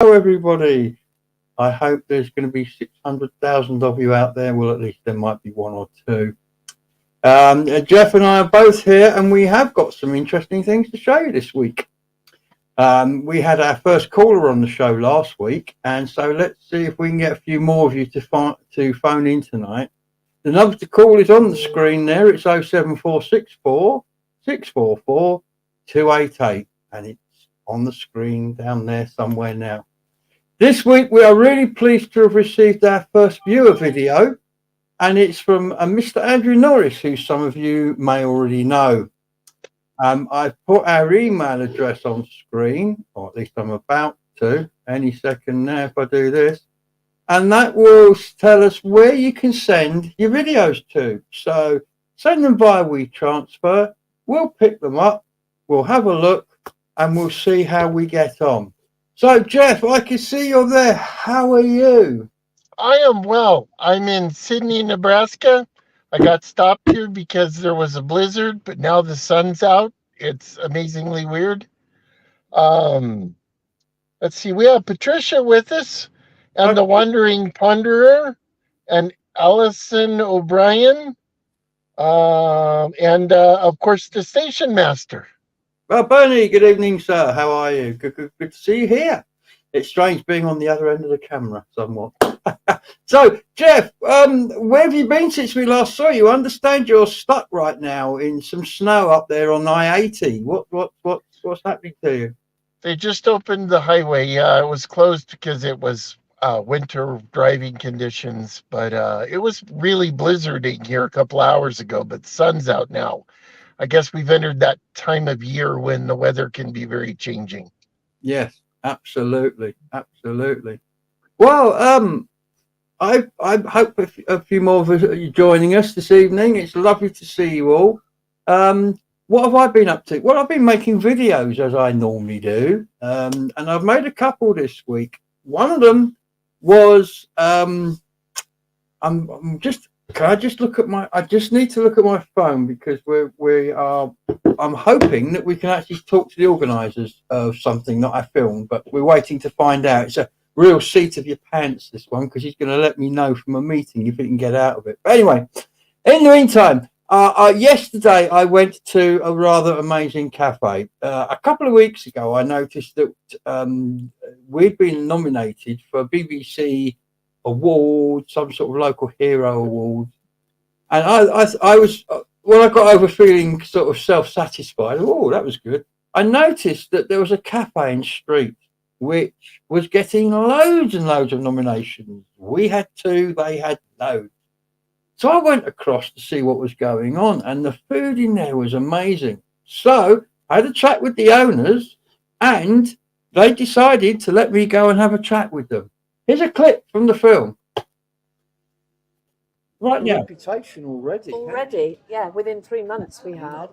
Hello, everybody. I hope there's going to be 600,000 of you out there. Well, at least there might be one or two. Jeff and I are both here, and we have got some interesting things to show you this week. We had our first caller on the show last week, and so let's see if we can get a few more of you to phone in tonight. The number to call is on the screen there. It's 07464 644 288, and it's on the screen down there somewhere now. This week, we are really pleased to have received our first viewer video, and it's from Mr. Andrew Norris, who some of you may already know. I've put our email address on screen, or at least I'm about to, any second now if I do this, and that will tell us where you can send your videos to. So send them via WeTransfer, we'll pick them up, we'll have a look, and we'll see how we get on. So, Jeff, I can see you're there. How are you? I am well. I'm in Sydney, Nebraska. I got stopped here because there was a blizzard, but now the sun's out. It's amazingly weird. Let's see. We have Patricia with us, and the Wandering Ponderer, and Allison O'Brien, and of course the Station Master. Well, Bernie, good evening, sir. How are you? Good to see you here. It's strange being on the other end of the camera somewhat. So, Jeff, where have you been since we last saw you? I understand you're stuck right now in some snow up there on I-80. What's happening to you? They just opened the highway. Yeah, it was closed because it was winter driving conditions, but it was really blizzarding here a couple hours ago, but the sun's out now. I guess we've entered that time of year when the weather can be very changing. Yes, absolutely. Well, I hope a few more of you joining us this evening. It's lovely to see you all. What have I been up to? Well, I've been making videos as I normally do, and I've made a couple this week. One of them was I'm just. Can I just look at I just need to look at my phone because I'm hoping that we can actually talk to the organisers of something that I filmed, but we're waiting to find out. It's a real seat of your pants, this one, because he's going to let me know from a meeting if he can get out of it. But anyway, in the meantime, yesterday I went to a rather amazing cafe. A couple of weeks ago, I noticed that we'd been nominated for a BBC award, some sort of local hero award, and I was when I got over feeling sort of self-satisfied. Oh, that was good. I noticed that there was a cafe in Street which was getting loads and loads of nominations. We had two, they had loads. So I went across to see what was going on, and the food in there was amazing. So I had a chat with the owners, and they decided to let me go and have a chat with them. Here's a clip from the film. Right now. Reputation already. Already, yeah. Within 3 months we had.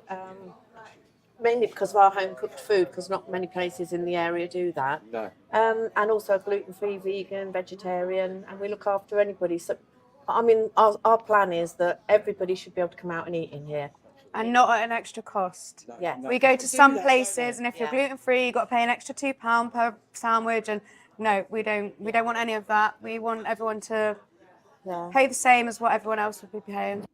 Mainly because of our home cooked food, because not many places in the area do that. No. And also gluten-free, vegan, vegetarian, and we look after anybody. So, I mean, our plan is that everybody should be able to come out and eat in here. And not at an extra cost. No, yeah. No. We go to some places, and if you're gluten-free, you've got to pay an extra £2 per sandwich, and no, we don't want any of that. We want everyone to pay the same as what everyone else would be paying.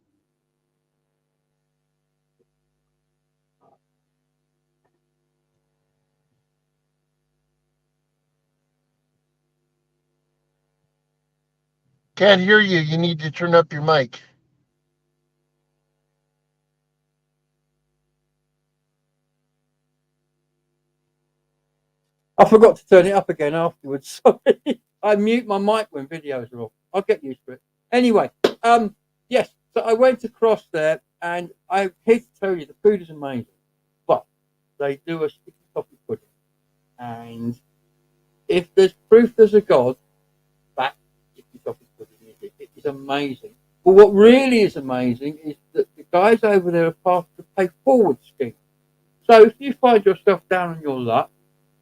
Can't hear you. You need to turn up your mic. I forgot to turn it up again afterwards. Sorry. I mute my mic when videos are off. I'll get used to it. Anyway, yes, so I went across there, and I'm here to tell you the food is amazing. But they do a sticky toffee pudding. And if there's proof there's a God, that sticky toffee pudding is it. It is amazing. But what really is amazing is that the guys over there are part of the pay forward scheme. So if you find yourself down on your luck,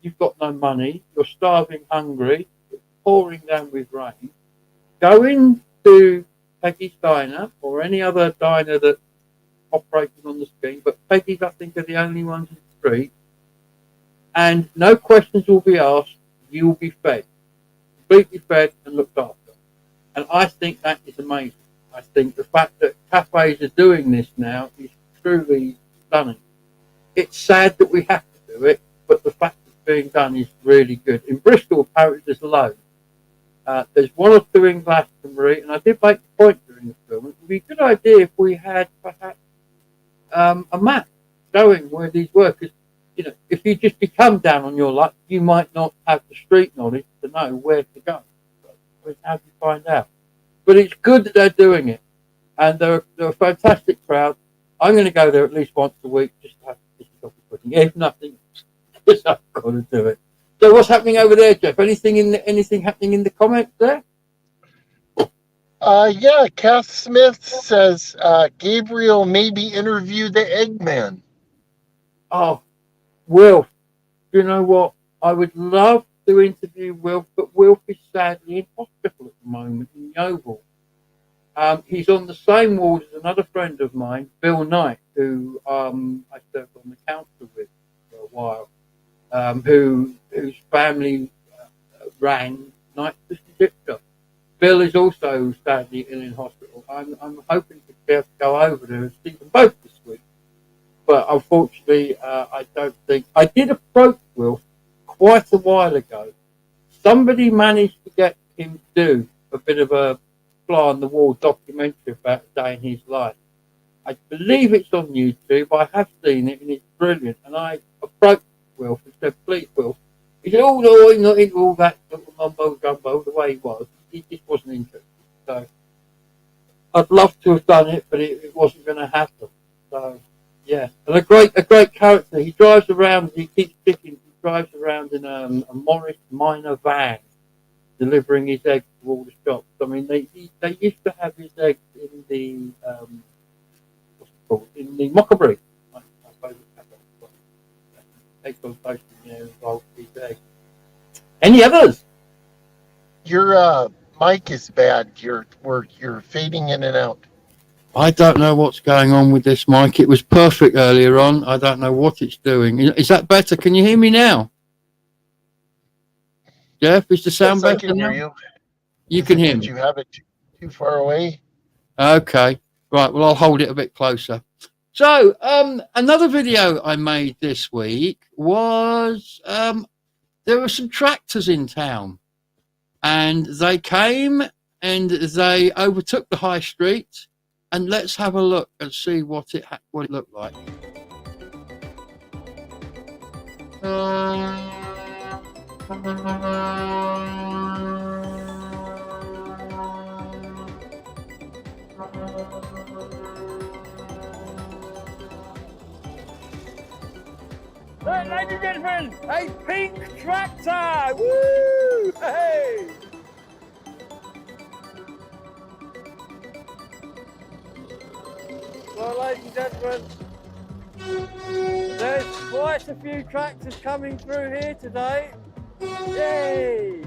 you've got no money, you're starving, hungry, it's pouring down with rain, go into Peggy's Diner or any other diner that operating on the scheme, but Peggy's, I think, are the only ones in the street, and no questions will be asked. you will be fed, completely fed and looked after. And I think that is amazing. I think the fact that cafes are doing this now is truly stunning. It's sad that we have to do it, but the fact it's being done is really good. In Bristol, apparently there's loads. There's one or two in Glastonbury, and I did make the point during the film. It would be a good idea if we had perhaps a map showing where these were. Because, you know, if you just become down on your luck, you might not have the street knowledge to know where to go. So how do you find out? But it's good that they're doing it, and they're a fantastic crowd. I'm going to go there at least once a week just to have a coffee pudding, if nothing else, because I've got to do it. So what's happening over there, Jeff? Anything happening in the comments there? Yeah, Kath Smith says Gabriel maybe interview the Eggman. Oh, Wilf. You know what? I would love to interview Wilf, but Wilf is sadly in hospital at the moment in Yeovil. He's on the same ward as another friend of mine, Bill Knight, who I served on the council with for a while, whose family ran Knight's District. Bill is also sadly ill in hospital. I'm hoping to be able to go over there and see them both this week. But unfortunately, I don't think... I did approach Will quite a while ago. Somebody managed to get him to do a bit of a fly-on-the-wall documentary about a day in his life. I believe it's on YouTube. I have seen it, and it's brilliant. And I approached Will and said, please, Will. He said, oh, no, I'm not into all that little mumbo-jumbo the way he was. He just wasn't interested. So I'd love to have done it, but it wasn't going to happen. So, yeah. And a great character. He drives around, he keeps ticking, he drives around in a Morris Minor van, delivering his eggs to all the shops. I mean, they used to have his eggs in the, what's it called, in the Mockery. I suppose eggs on toast in there involved his eggs. Any others? Your mic is bad. You're fading in and out. I don't know what's going on with this mic. It was perfect earlier on. I don't know what it's doing. Is that better? Can you hear me now? Jeff, is the sound better? I can hear you. You can hear me. Did you have it too far away? Okay. Right. Well, I'll hold it a bit closer. So, another video I made this week was there were some tractors in town, and they came and they overtook the high street. And let's have a look and see what it looked like. Ladies and gentlemen, a pink tractor! Woo! Hey! Well, ladies and gentlemen, there's quite a few tractors coming through here today. Yay!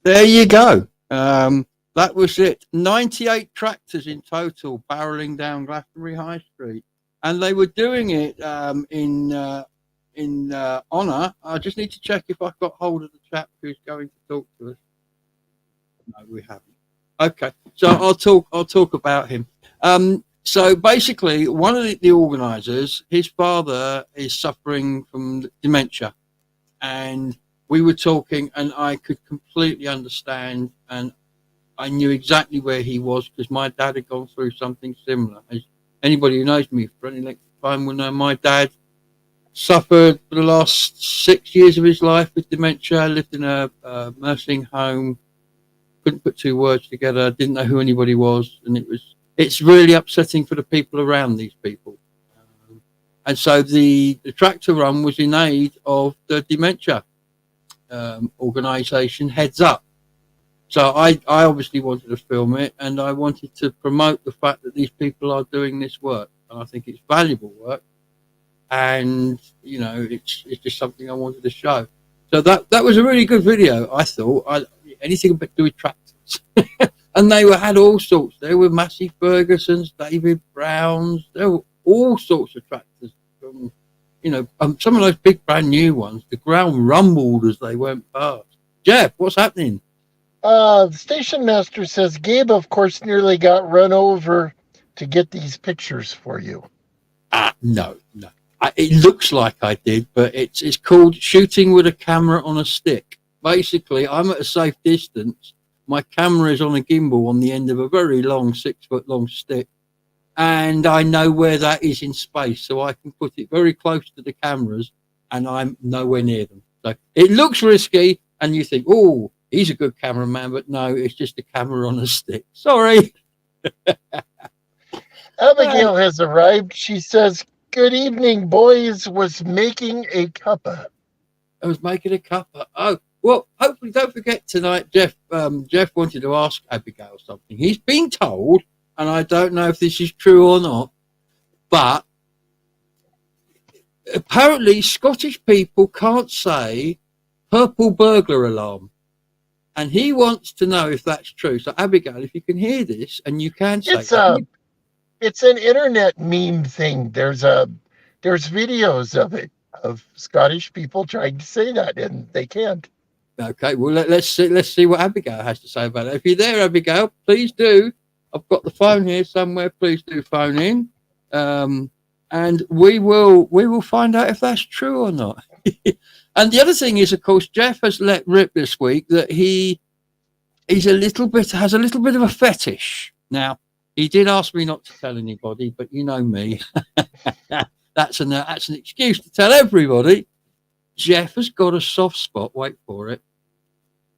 There you go. That was it. 98 tractors in total barreling down Glastonbury High Street. And they were doing it in honour. I just need to check if I've got hold of the chap who's going to talk to us. No, we haven't. Okay, so I'll talk about him. So basically, one of the organisers, his father is suffering from dementia, and we were talking, and I could completely understand, and I knew exactly where he was because my dad had gone through something similar. As anybody who knows me for any length of time will know, my dad suffered for the last 6 years of his life with dementia, lived in a nursing home, couldn't put two words together, didn't know who anybody was, and it's really upsetting for the people around these people. And so the tractor run was in aid of the dementia organisation Heads Up. So I obviously wanted to film it, and I wanted to promote the fact that these people are doing this work, and I think it's valuable work. And you know, it's just something I wanted to show. So that was a really good video, I thought. Anything but do with tractors. And they had all sorts. There were Massey Ferguson's, David Brown's. There were all sorts of tractors. From, some of those big brand new ones. The ground rumbled as they went past. Jeff, what's happening? The station master says Gabe, of course, nearly got run over to get these pictures for you. No. It looks like I did, but it's called shooting with a camera on a stick. Basically, I'm at a safe distance. My camera is on a gimbal on the end of a very long 6-foot long stick. And I know where that is in space, so I can put it very close to the cameras and I'm nowhere near them. So it looks risky and you think, oh, he's a good cameraman, but no, it's just a camera on a stick. Sorry. Abigail has arrived. She says, good evening, boys. Was making a cuppa. I was making a cuppa. Oh, well, hopefully don't forget tonight, Jeff wanted to ask Abigail something. He's been told, and I don't know if this is true or not, but apparently Scottish people can't say purple burglar alarm. And he wants to know if that's true. So Abigail, if you can hear this and you can say it's an internet meme thing. There's videos of it, of Scottish people trying to say that, and they can't. Okay, well let's see what Abigail has to say about it. If you're there, Abigail, please do. I've got the phone here somewhere. Please do phone in, and we will find out if that's true or not. And the other thing is, of course, Jeff has let rip this week that has a little bit of a fetish. Now, he did ask me not to tell anybody, but you know me, that's an excuse to tell everybody. Jeff has got a soft spot. Wait for it.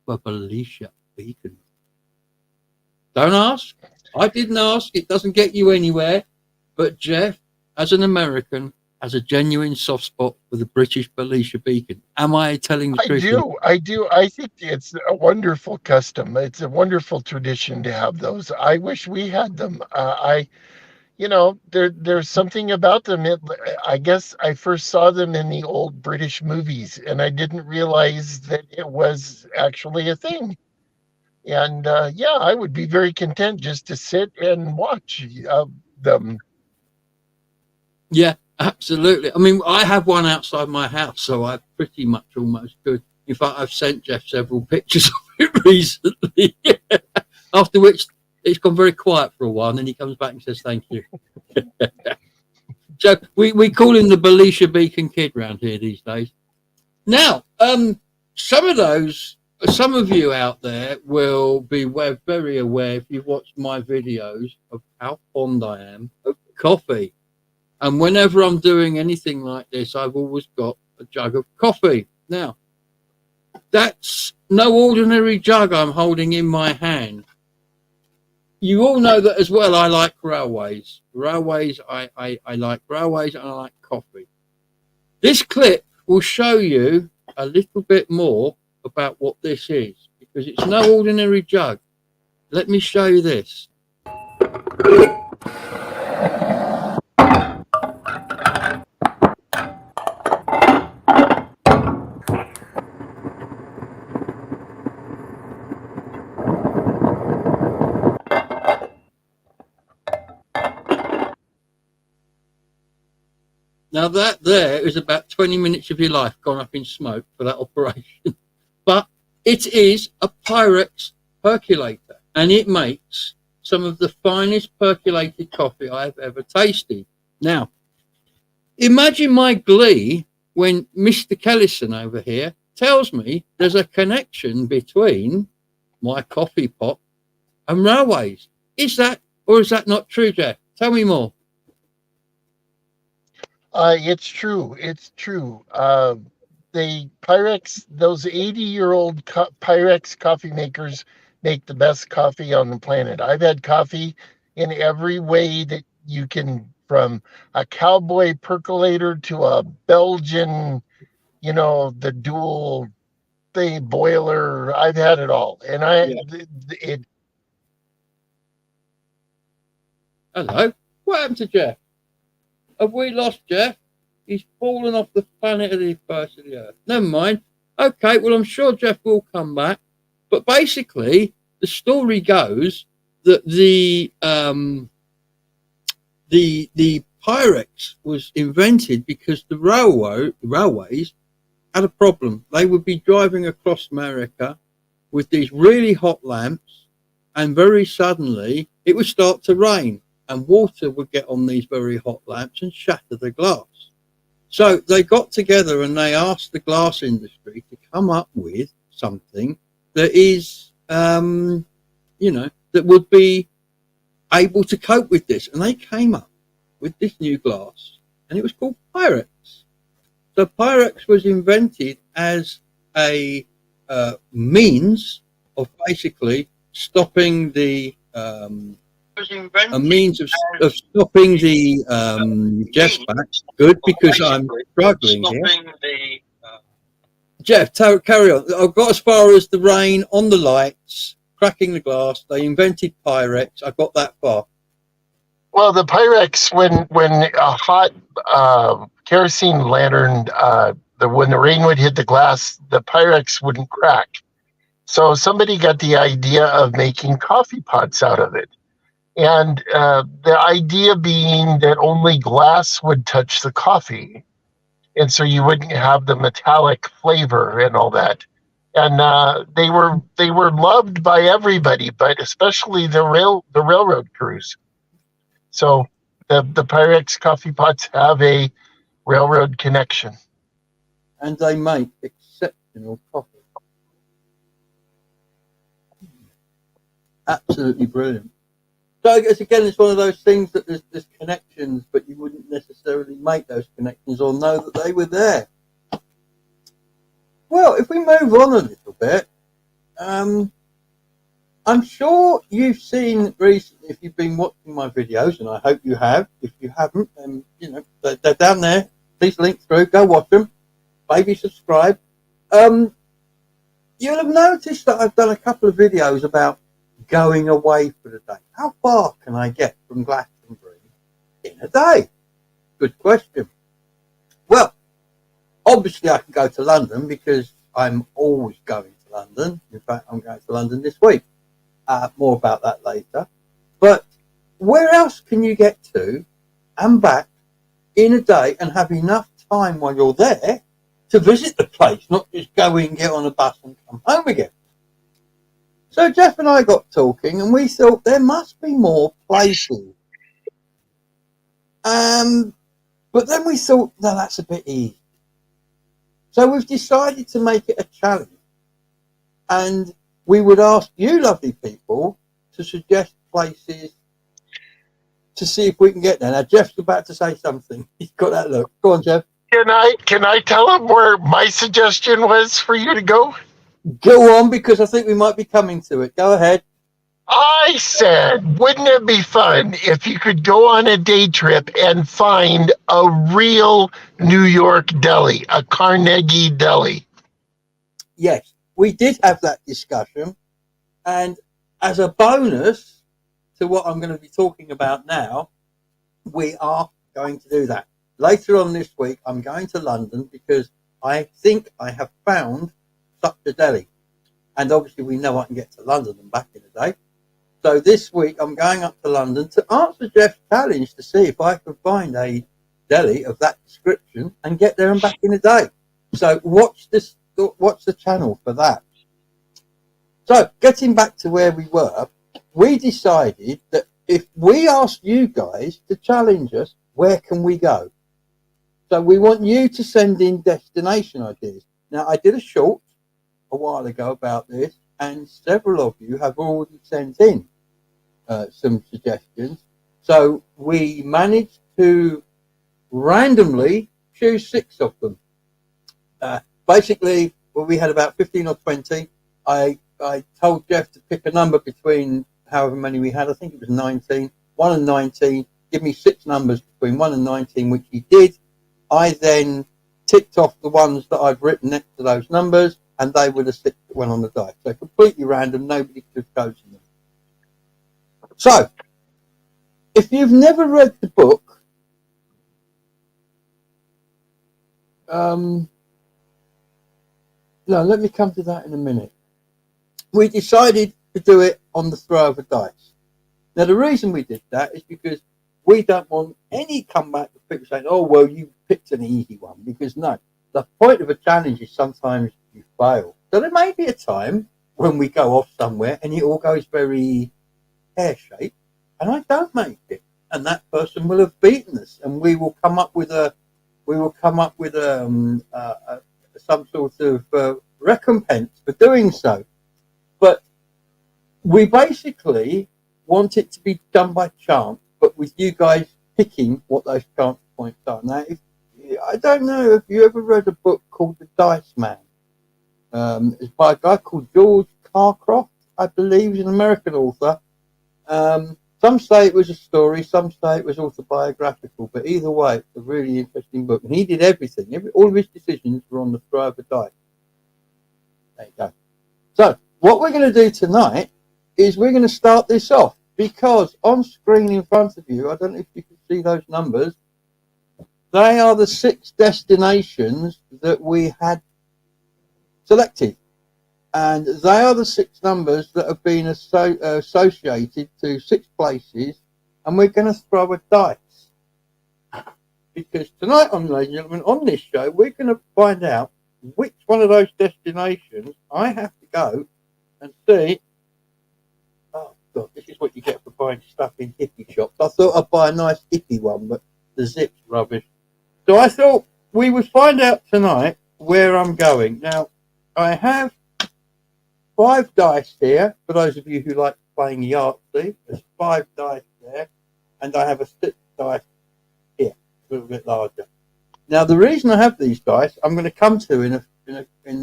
For Balisha Beacon. Don't ask. I didn't ask. It doesn't get you anywhere. But Jeff, as an American, has a genuine soft spot for the British Balisha Beacon. Am I telling the truth? I do. I think it's a wonderful custom. It's a wonderful tradition to have those. I wish we had them. There's something about them. I guess I first saw them in the old British movies, and I didn't realize that it was actually a thing. And I would be very content just to sit and watch them. Yeah, absolutely. I mean, I have one outside my house, so I pretty much almost could. In fact, I've sent Jeff several pictures of it recently. After which it's gone very quiet for a while, and then he comes back and says thank you. So we call him the Balisha Beacon Kid round here these days. Now, some of you out there will be very aware, if you've watched my videos, of how fond I am of coffee. And whenever I'm doing anything like this, I've always got a jug of coffee. Now, that's no ordinary jug I'm holding in my hand. You all know that as well. I like railways. I like railways and I like coffee. This clip will show you a little bit more about what this is, because it's no ordinary jug. Let me show you this. Now that there is about 20 minutes of your life gone up in smoke for that operation. But it is a Pyrex percolator, and it makes some of the finest percolated coffee I've ever tasted. Now, imagine my glee when Mr. Kellison over here tells me there's a connection between my coffee pot and railways. Is that, or is that not true, Jeff? Tell me more. It's true. It's true. The Pyrex, those 80-year-old Pyrex coffee makers make the best coffee on the planet. I've had coffee in every way that you can, from a cowboy percolator to a Belgian, the dual thing boiler. I've had it all. And Hello? What happened to Jeff? Have we lost Jeff? He's fallen off the planet of the face of the earth. Never mind. Okay, well, I'm sure Jeff will come back. But basically, the story goes that the Pyrex was invented because the railways had a problem. They would be driving across America with these really hot lamps, and very suddenly it would start to rain, and water would get on these very hot lamps and shatter the glass. So they got together and they asked the glass industry to come up with something that is, that would be able to cope with this. And they came up with this new glass, and it was called Pyrex. So Pyrex was invented as a means of basically stopping the stopping the Jeff's back. Good, because I'm struggling here. Jeff, carry on. I've got as far as the rain on the lights, cracking the glass. They invented Pyrex. I got that far. Well, the Pyrex, when a hot kerosene lantern, when the rain would hit the glass, the Pyrex wouldn't crack. So somebody got the idea of making coffee pots out of it. And the idea being that only glass would touch the coffee. And so you wouldn't have the metallic flavor and all that. And they were loved by everybody, but especially the railroad crews. So the Pyrex coffee pots have a railroad connection. And they make exceptional coffee. Absolutely brilliant. So I guess, again, it's one of those things that there's connections, but you wouldn't necessarily make those connections or know that they were there. Well, if we move on a little bit, I'm sure you've seen recently, if you've been watching my videos, and I hope you have. If you haven't, then, they're down there. Please link through, go watch them. Maybe subscribe. You'll have noticed that I've done a couple of videos about going away for the day. How far can I get from Glastonbury in a day? Good question. Well, obviously I can go to London because I'm always going to London. In fact, I'm going to London this week. More about that later. But where else can you get to and back in a day and have enough time while you're there to visit the place, not just go in, get on a bus and come home again? So Jeff and I got talking, and we thought there must be more places. But then we thought, no, that's a bit easy. So we've decided to make it a challenge. And we would ask you lovely people to suggest places to see if we can get there. Now, Jeff's about to say something. He's got that look. Go on, Jeff. Can I tell him where my suggestion was for you to go? Go on, because I think we might be coming to it. Go ahead. I said, wouldn't it be fun if you could go on a day trip and find a real New York deli, a Carnegie deli? Yes, we did have that discussion. And as a bonus to what I'm going to be talking about now, we are going to do that. Later on this week, I'm going to London because I think I have found such a deli. And obviously we know I can get to London and back in a day. So this week I'm going up to London to answer Jeff's challenge to see if I can find a deli of that description and get there and back in a day. So watch the channel for that. So getting back to where we were, we decided that if we asked you guys to challenge us, where can we go? So we want you to send in destination ideas. Now, I did a short a while ago about this, and several of you have already sent in some suggestions. So we managed to randomly choose 6 of them. Basically, well, we had about 15 or 20. I told Jeff to pick a number between however many we had. I think it was 19. 1 and 19. Give me 6 numbers between 1 and 19, which he did. I then ticked off the ones that I've written next to those numbers, and they were the 6 that went on the dice. So completely random. Nobody could have chosen them. So, if you've never read the book, no, let me come to that in a minute. We decided to do it on the throw of a dice. Now, the reason we did that is because we don't want any comeback of people saying, oh, well, you picked an easy one. Because no, the point of a challenge is sometimes you fail. So there may be a time when we go off somewhere and it all goes very pear-shaped and I don't make it. And that person will have beaten us, and we will come up with some sort of recompense for doing so. But we basically want it to be done by chance, but with you guys picking what those chance points are. Now, I don't know if you ever read a book called The Dice Man. It's by a guy called George Carcroft, I believe. He's an American author. Some say it was a story, some say it was autobiographical, but either way, it's a really interesting book. And he did everything. All of his decisions were on the throw of a die. There you go. So, what we're going to do tonight is we're going to start this off, because on screen in front of you, I don't know if you can see those numbers, they are the 6 destinations that we had selected. And they are the 6 numbers that have been associated to 6 places, and we're going to throw a dice. Because tonight, ladies and gentlemen, on this show, we're going to find out which one of those destinations I have to go and see. Oh, God, this is what you get for buying stuff in hippie shops. I thought I'd buy a nice hippie one, but the zip's rubbish. So I thought we would find out tonight where I'm going. Now, I have 5 dice here, for those of you who like playing Yahtzee. There's 5 dice there, and I have a 6 dice here, a little bit larger. Now, the reason I have these dice, I'm going to come to in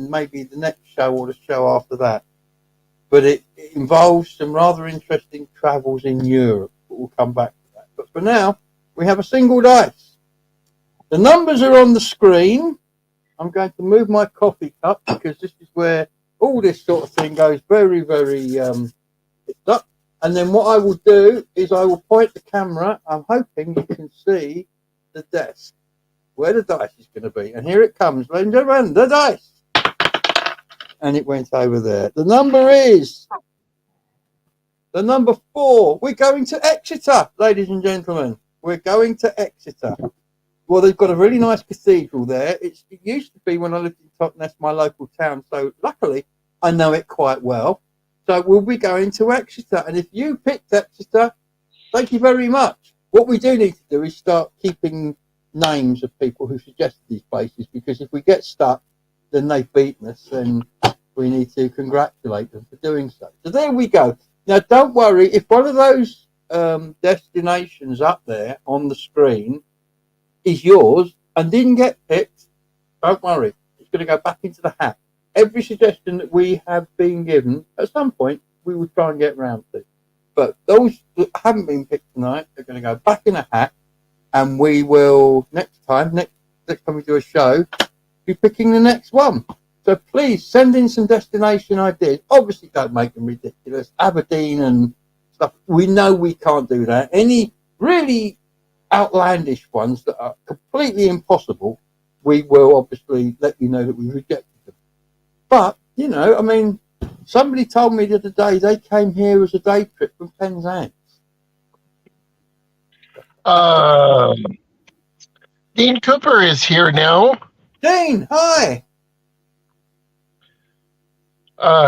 maybe the next show or the show after that. But it involves some rather interesting travels in Europe. We'll come back to that. But for now, we have a single dice. The numbers are on the screen. I'm going to move my coffee cup because this is where all this sort of thing goes very, very picked up. And then what I will do is I will point the camera. I'm hoping you can see the desk, where the dice is going to be. And here it comes, ladies and gentlemen, the dice. And it went over there. The number is the number 4. We're going to Exeter, ladies and gentlemen. We're going to Exeter. Well, they've got a really nice cathedral there. It used to be when I lived in Totnes, my local town. So luckily, I know it quite well. So we'll be going to Exeter. And if you picked Exeter, thank you very much. What we do need to do is start keeping names of people who suggested these places, because if we get stuck, then they've beaten us, and we need to congratulate them for doing so. So there we go. Now, don't worry. If one of those destinations up there on the screen is yours and didn't get picked, don't worry. It's going to go back into the hat. Every suggestion that we have been given, at some point, we will try and get round to. But those that haven't been picked tonight are going to go back in a hat, and we will, next time we do a show, be picking the next one. So please send in some destination ideas. Obviously, don't make them ridiculous. Aberdeen and stuff. We know we can't do that. Any really outlandish ones that are completely impossible, we will obviously let you know that we rejected them. But, you know, I mean, somebody told me the other day they came here as a day trip from Penzance. Dean Cooper is here now. Dean, hi.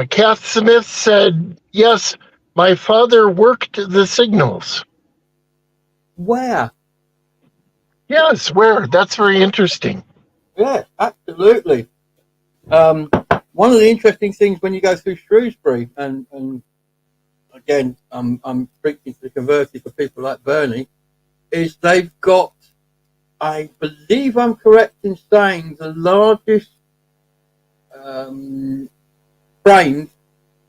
Kath Smith said, yes, my father worked the signals. Where? Yes, where? That's very interesting. Yeah, absolutely. One of the interesting things when you go through Shrewsbury, and again, I'm preaching to the converted for people like Bernie, is they've got, I believe I'm correct in saying, the largest framed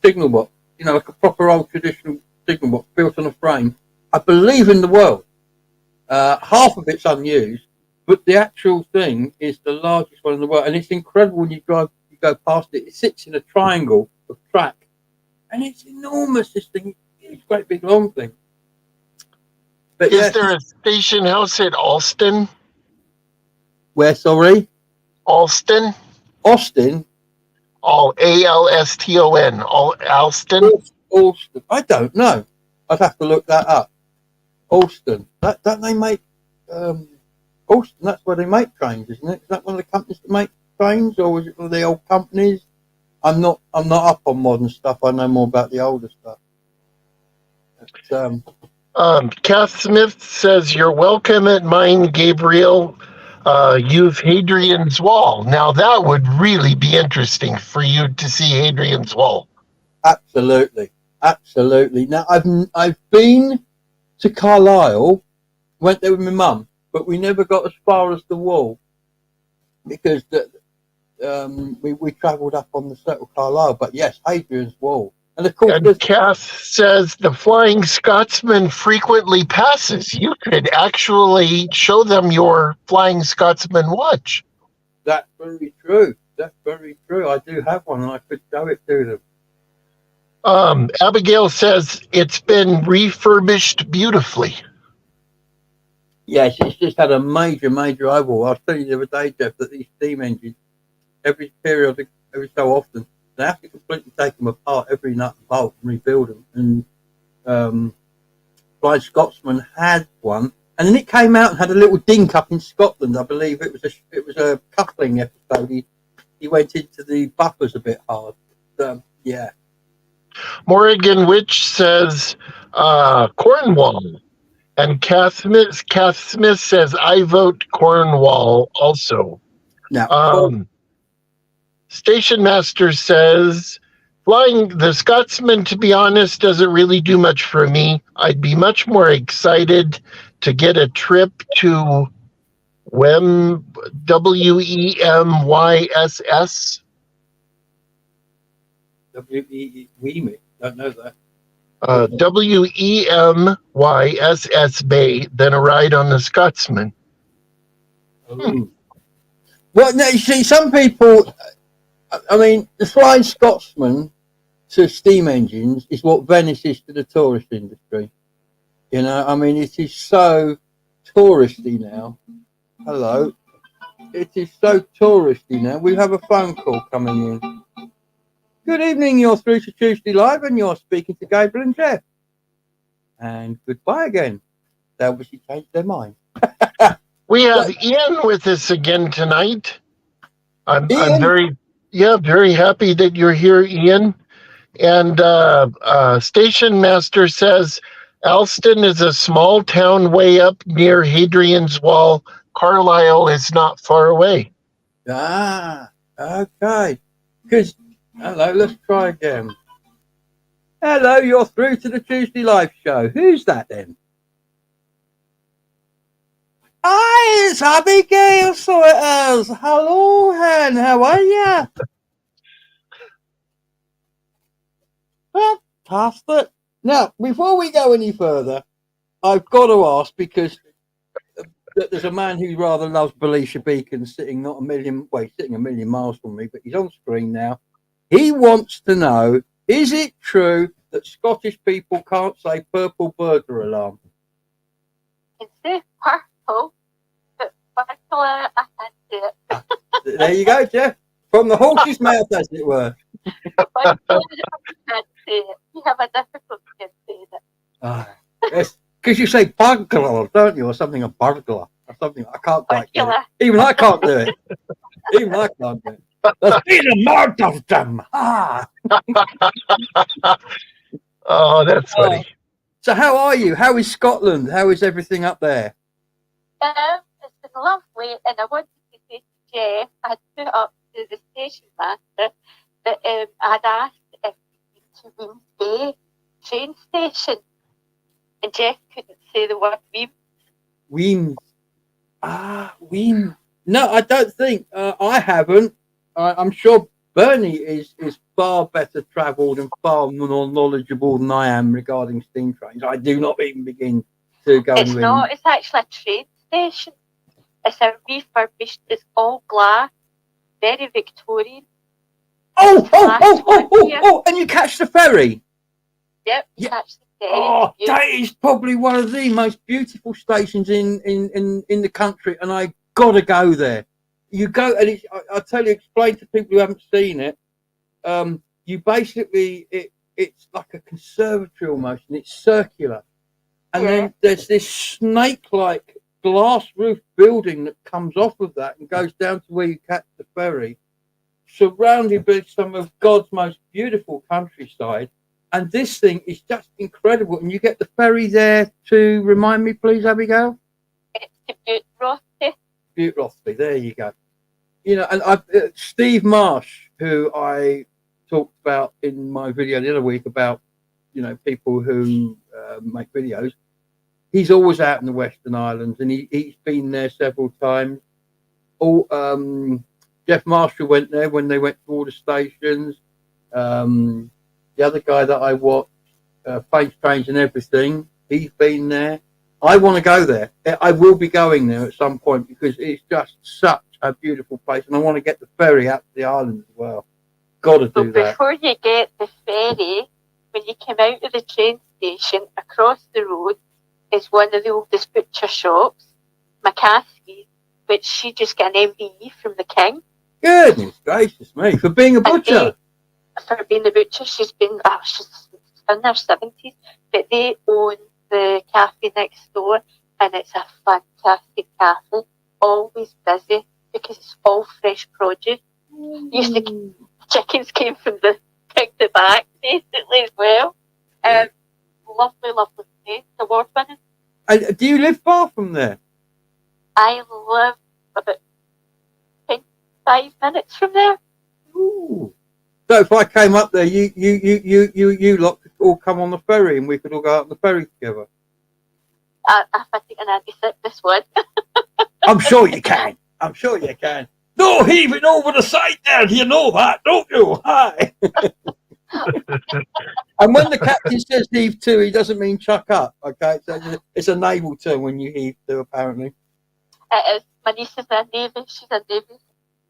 signal box, you know, like a proper old traditional signal box built on a frame, I believe, in the world. Half of it's unused, but the actual thing is the largest one in the world, and it's incredible when you go past it. It sits in a triangle of track, and it's enormous. This thing, it's a great big long thing. But is there a station house at Alston? Where, sorry? Alston? Austin? Alston. Alston? Alston. I don't know. I'd have to look that up. Alston. Don't they make Alston? That's where they make trains, isn't it? Is that one of the companies that make trains, or is it one of the old companies? I'm not up on modern stuff. I know more about the older stuff. But, Kath Smith says, you're welcome at mine, Gabriel. You've Hadrian's Wall. Now, that would really be interesting for you to see Hadrian's Wall. Absolutely. Now, I've been to Carlisle, went there with my mum, but we never got as far as the wall because we travelled up on the Circle Carlisle. But yes, Hadrian's Wall. And of course, and Kath says the Flying Scotsman frequently passes. You could actually show them your Flying Scotsman watch. That's very true. I do have one, and I could show it to them. Abigail says it's been refurbished beautifully. Yes, it's just had a major overhaul. I was telling you the other day, Jeff, that these steam engines, every so often, they have to completely take them apart, every nut and bolt, and rebuild them. And Flying Scotsman had one, and then it came out and had a little dink up in Scotland. I believe it was a coupling episode. He went into the buffers a bit hard. Yeah. Morrigan Witch says Cornwall, and Kath Smith says I vote Cornwall also. Now, Station Master says, flying the Scotsman, to be honest, doesn't really do much for me. I'd be much more excited to get a trip to WEMYSS. WEMYSS, don't know that. WEMYSS Bay than a ride on the Scotsman. Well, no, you see, some people, I mean, the Flying Scotsman to steam engines is what Venice is to the tourist industry. You know, I mean, it is so touristy now. Hello. It is so touristy now. We have a phone call coming in. Good evening, you're through to Tuesday Live and you're speaking to Gabriel and Jeff. And goodbye again. They obviously changed their mind. We have Ian with us again tonight. I'm very happy that you're here, Ian. And Station Master says Alston is a small town way up near Hadrian's Wall. Carlisle is not far away. Ah, okay. Because hello, let's try again. Hello, you're through to the Tuesday Live show. Who's that then? Hi, it's Abigail, so it is. Hello, hen, how are you? Fantastic. Now, before we go any further, I've got to ask, because there's a man who rather loves Balisha Beacon sitting a million miles from me, but he's on screen now. He wants to know, is it true that Scottish people can't say purple burglar alarm? Can say purple, but burglar, I can't say it. There you go, Jeff. From the horse's mouth, as it were. Burglar, I can't say it. You have a difficulty in saying it. Yes, because you say burglar, don't you, or something, a burglar, or something. I can't quite get it. Burglar. Even I can't do it. Even I can't do it. There's been a murder of them. Oh, that's funny. So how are you? How is Scotland? How is everything up there? It's been lovely, and I wanted to say to Jeff, I had put up to the station master that I'd asked if we could to Weems Bay train station, and Jeff couldn't say the word Weems. Weems. Weems. No, I don't think. I haven't. I'm sure Bernie is far better travelled and far more knowledgeable than I am regarding steam trains. I do not even begin to go. It's not. It's actually a train station. It's a refurbished. It's all glass, very Victorian. Oh! And you catch the ferry. Yep. Yeah. Catch the ferry. Oh, that is probably one of the most beautiful stations in the country, and I gotta go there. You go, and it's, I tell you, explain to people who haven't seen it. You basically, it's like a conservatory almost, and it's circular. And Yeah. then there's this snake-like glass roof building that comes off of that and goes down to where you catch the ferry, surrounded by some of God's most beautiful countryside. And this thing is just incredible. And you get the ferry there to, remind me, please, Abigail? It's to Butte Rothsey. Butte Rothsey, there you go. You know, and Steve Marsh, who I talked about in my video the other week about, you know, people who make videos, he's always out in the Western Islands, and he's been there several times. Jeff Marshall went there when they went to all the stations. The other guy that I watched, Planes, Trains and Everything, he's been there. I want to go there. I will be going there at some point because it's just such a beautiful place, and I want to get the ferry out to the island as well. Got to do that. Before you get the ferry, when you come out of the train station, across the road is one of the oldest butcher shops, McCaskey's, which she just got an MBE from the King. Goodness gracious me, for being a butcher. For being a butcher, she's in her 70s, but they own the cafe next door, and it's a fantastic cafe, always busy because it's all fresh produce. Used to chickens came from the back basically as well. Lovely place, award winning. And do you live far from there? I live about 25 minutes from there. Ooh. So if I came up there, you lot could all come on the ferry, and we could all go out on the ferry together. I think an anti-sip this one. I'm sure you can. I'm sure you can. No heaving over the side there, you know that, don't you? Hi. And when the captain says heave to, he doesn't mean chuck up, okay? So it's a naval term when you heave to, apparently. It is. My niece is a Navy.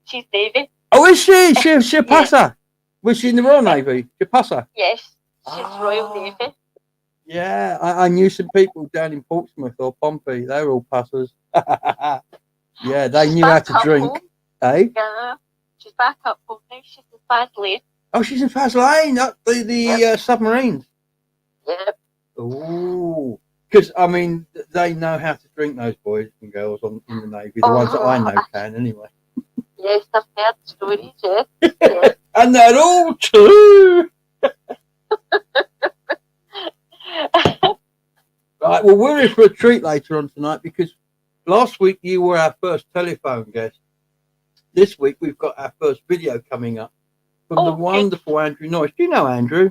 She's Navy. Oh, is she? She's a passer. Was she in the Royal Navy? She passer? Yes, she's Royal Navy. Yeah, I knew some people down in Portsmouth or Pompey. They were all passers. Yeah, they knew how to drink. Home. Eh? Yeah, she's back up home now. She's in Faslane. Oh, she's in Faslane, up the submarines. Yep. Oh, because I mean, they know how to drink, those boys and girls in the Navy. The ones that I know can, anyway. Yes, I've heard stories. Yes. Yes. And they're all true. Right, well, we're in for a treat later on tonight because last week you were our first telephone guest. This week we've got our first video coming up from the wonderful Andrew Norris. Do you know Andrew?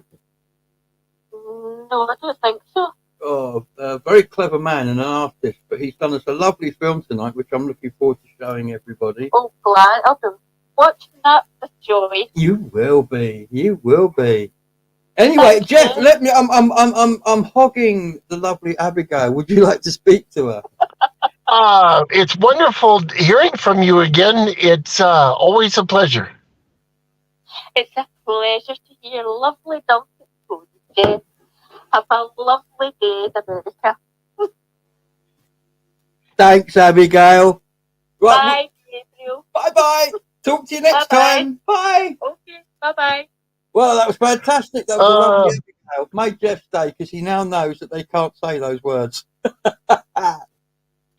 No, I don't think so. Oh, a very clever man and an artist, but he's done us a lovely film tonight, which I'm looking forward to showing everybody. Oh, glad. I'll be watching that with joy. You will be. You will be. Anyway, Jeff, let me. I'm hogging the lovely Abigail. Would you like to speak to her? It's wonderful hearing from you again. It's always a pleasure. It's a pleasure to hear lovely dulcet tones, Jeff. Have a lovely day in America. Thanks, Abigail. Right, bye, Gabriel. Bye-bye. Talk to you next time. Bye. Okay, bye-bye. Well, that was fantastic. That was a lovely Abigail. Made Jeff's day because he now knows that they can't say those words.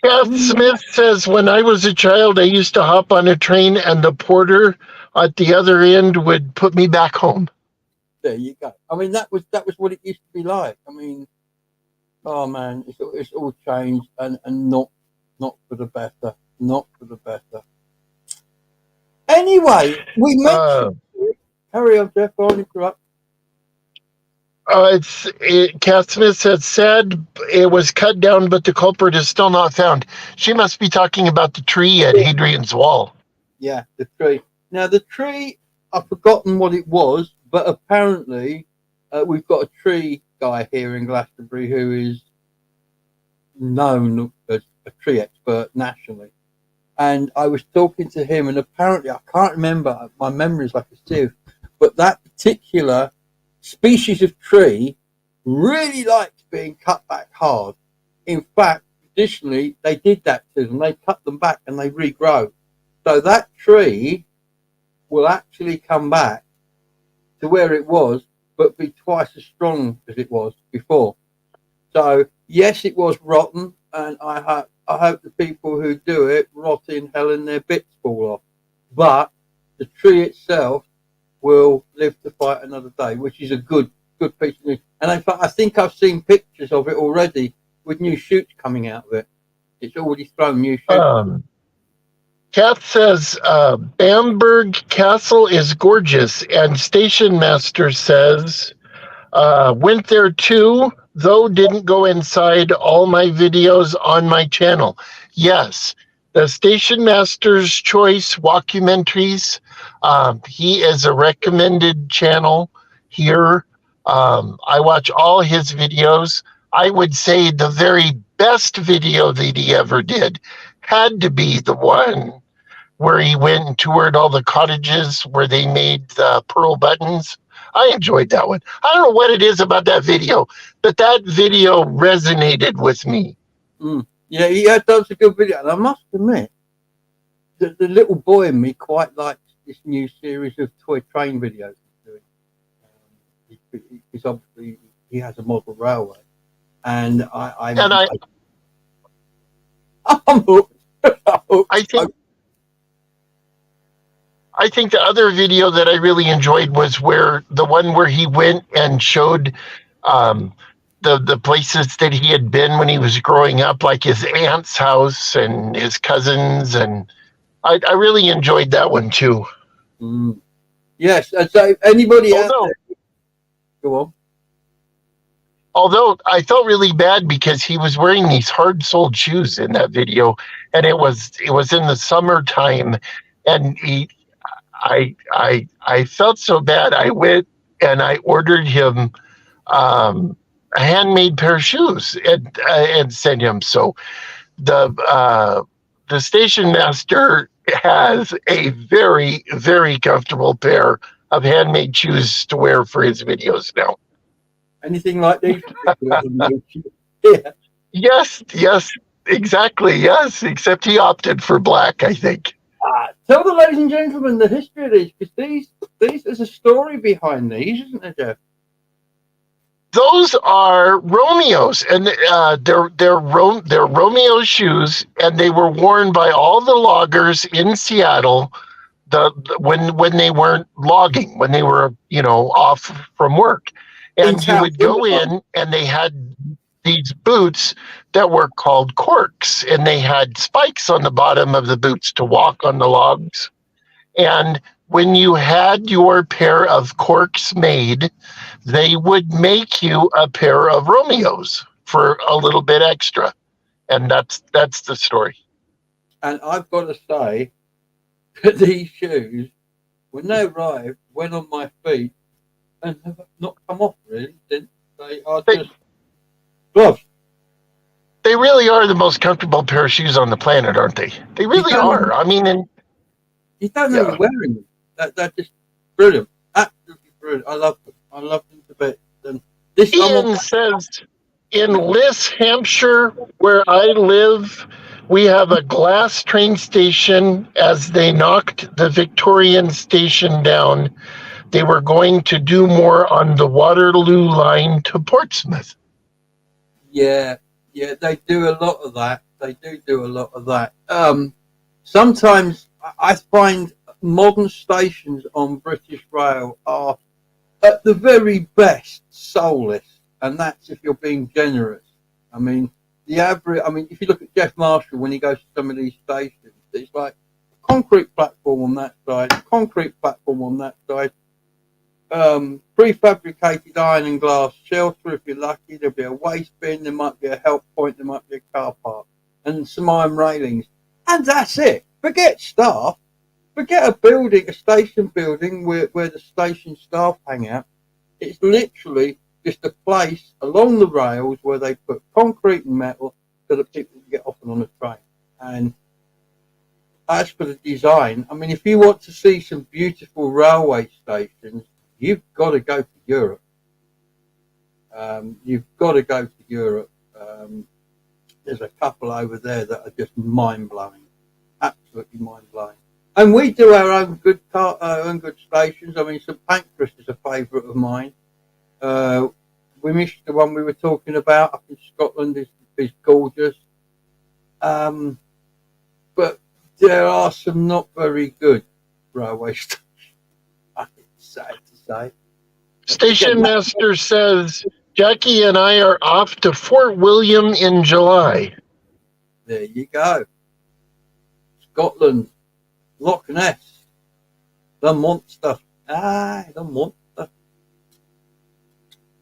Beth Smith says, when I was a child, I used to hop on a train and the porter at the other end would put me back home. There you go. I mean, that was what it used to be like. I mean, oh man, it's all changed and not for the better. Not for the better. Anyway, we mentioned. Carry on, Jeff. I'll interrupt. Kath Smith said, sad it was cut down, but the culprit is still not found. She must be talking about the tree at Hadrian's Wall. Yeah, the tree. Now, the tree, I've forgotten what it was, but apparently we've got a tree guy here in Glastonbury who is known as a tree expert nationally. And I was talking to him, and apparently, I can't remember, my memory is like a sieve, but that particular species of tree really likes being cut back hard. In fact, traditionally, they did that to them. They cut them back and they regrow. So that tree will actually come back to where it was but be twice as strong as it was before. So yes, it was rotten, and I hope the people who do it rot in hell and their bits fall off. But the tree itself will live to fight another day, which is a good piece of news. And in fact, I think I've seen pictures of it already with new shoots coming out of it. It's already thrown new shoots. Kath says Bamberg Castle is gorgeous, and Station Master says went there too, though didn't go inside. All my videos on my channel. Yes, the Station Master's Choice Walkumentaries. He is a recommended channel here. I watch all his videos. I would say the very best video that he ever did had to be the one where he went and toured all the cottages where they made the pearl buttons. I enjoyed that one. I don't know what it is about that video, but that video resonated with me. Yeah, he does a good video. And I must admit, the little boy in me quite likes this new series of toy train videos he's doing. Because obviously he has a model railway. And I'm hooked. I think the other video that I really enjoyed was the one where he went and showed the places that he had been when he was growing up, like his aunt's house and his cousins, and I really enjoyed that one too. Yes, and so anybody out there, go on. Although I felt really bad because he was wearing these hard-soled shoes in that video, and it was in the summertime, and I felt so bad. I went and I ordered him a handmade pair of shoes and sent him. So the Station Master has a very, very comfortable pair of handmade shoes to wear for his videos now. Anything like these? Yeah. Yes, exactly. Yes, except he opted for black, I think. Tell the ladies and gentlemen the history of these, because these there's a story behind these, isn't there, Jeff? Those are Romeo's, and they're Romeo shoes, and they were worn by all the loggers in Seattle. When they weren't logging, when they were off from work, and you would go in, and they had these boots that were called corks, and they had spikes on the bottom of the boots to walk on the logs. And when you had your pair of corks made, they would make you a pair of Romeos for a little bit extra. And that's the story. And I've got to say that these shoes, when they arrived, went on my feet and have not come off really. They are just gloves. They really are the most comfortable pair of shoes on the planet, aren't they? They really are. I mean, you don't know you're wearing them. They're just brilliant. Absolutely brilliant. I love them. I love them to bits. And this Ian says, in Liss, Hampshire, where I live, we have a glass train station. As they knocked the Victorian station down, they were going to do more on the Waterloo line to Portsmouth. Yeah, they do a lot of that. They do a lot of that. Sometimes I find modern stations on British Rail are at the very best soulless, and that's if you're being generous. I mean, if you look at Jeff Marshall when he goes to some of these stations, it's like a concrete platform on that side, concrete platform on that side, prefabricated iron and glass shelter if you're lucky. There'll be a waste bin, there might be a help point, there might be a car park, and some iron railings, and that's it. Forget staff, forget a station building where the station staff hang out. It's literally just a place along the rails where they put concrete and metal so that people can get off and on the train. And as for the design, I mean, if you want to see some beautiful railway stations, you've got to go to Europe. You've got to go to Europe. There's a couple over there that are just mind-blowing, absolutely mind-blowing. And we do our own good stations. I mean, St Pancras is a favourite of mine. Wimish, the one we were talking about up in Scotland, is gorgeous. But there are some not very good railway stations. It's sad to say. Station master says Jackie and I are off to Fort William in July. There you go. Scotland, Loch Ness, the monster. The monster.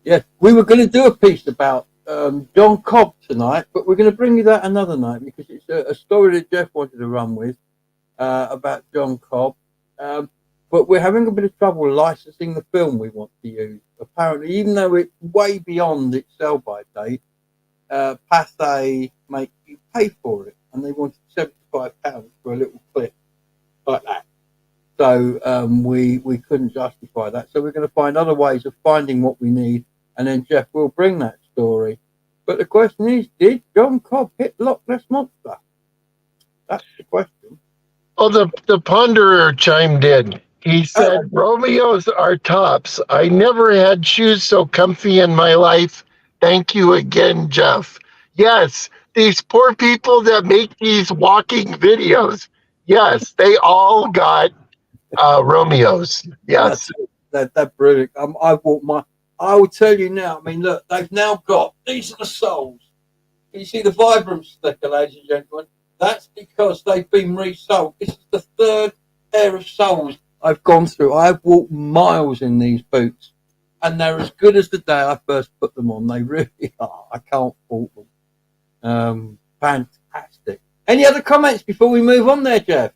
Yeah, we were going to do a piece about John Cobb tonight, but we're going to bring you that another night because it's a story that Jeff wanted to run with about John Cobb. But we're having a bit of trouble licensing the film we want to use. Apparently, even though it's way beyond its sell-by date, Pathé make you pay for it, and they wanted £75 for a little clip like that. So we couldn't justify that. So we're going to find other ways of finding what we need, and then Jeff will bring that story. But the question is, did John Cobb hit Loch Ness Monster? That's the question. Oh, the Ponderer chimed in. He said, Romeos are tops. I never had shoes so comfy in my life. Thank you again, Jeff. Yes, these poor people that make these walking videos. Yes, they all got Romeos. Yes. That's brilliant. I will tell you now. I mean, look, they've now got, these are the soles. Can you see the Vibram sticker, ladies and gentlemen? That's because they've been resold. This is the third pair of soles I've gone through. I've walked miles in these boots, and they're as good as the day I first put them on. They really are. I can't fault them. Fantastic. Any other comments before we move on there, Jeff?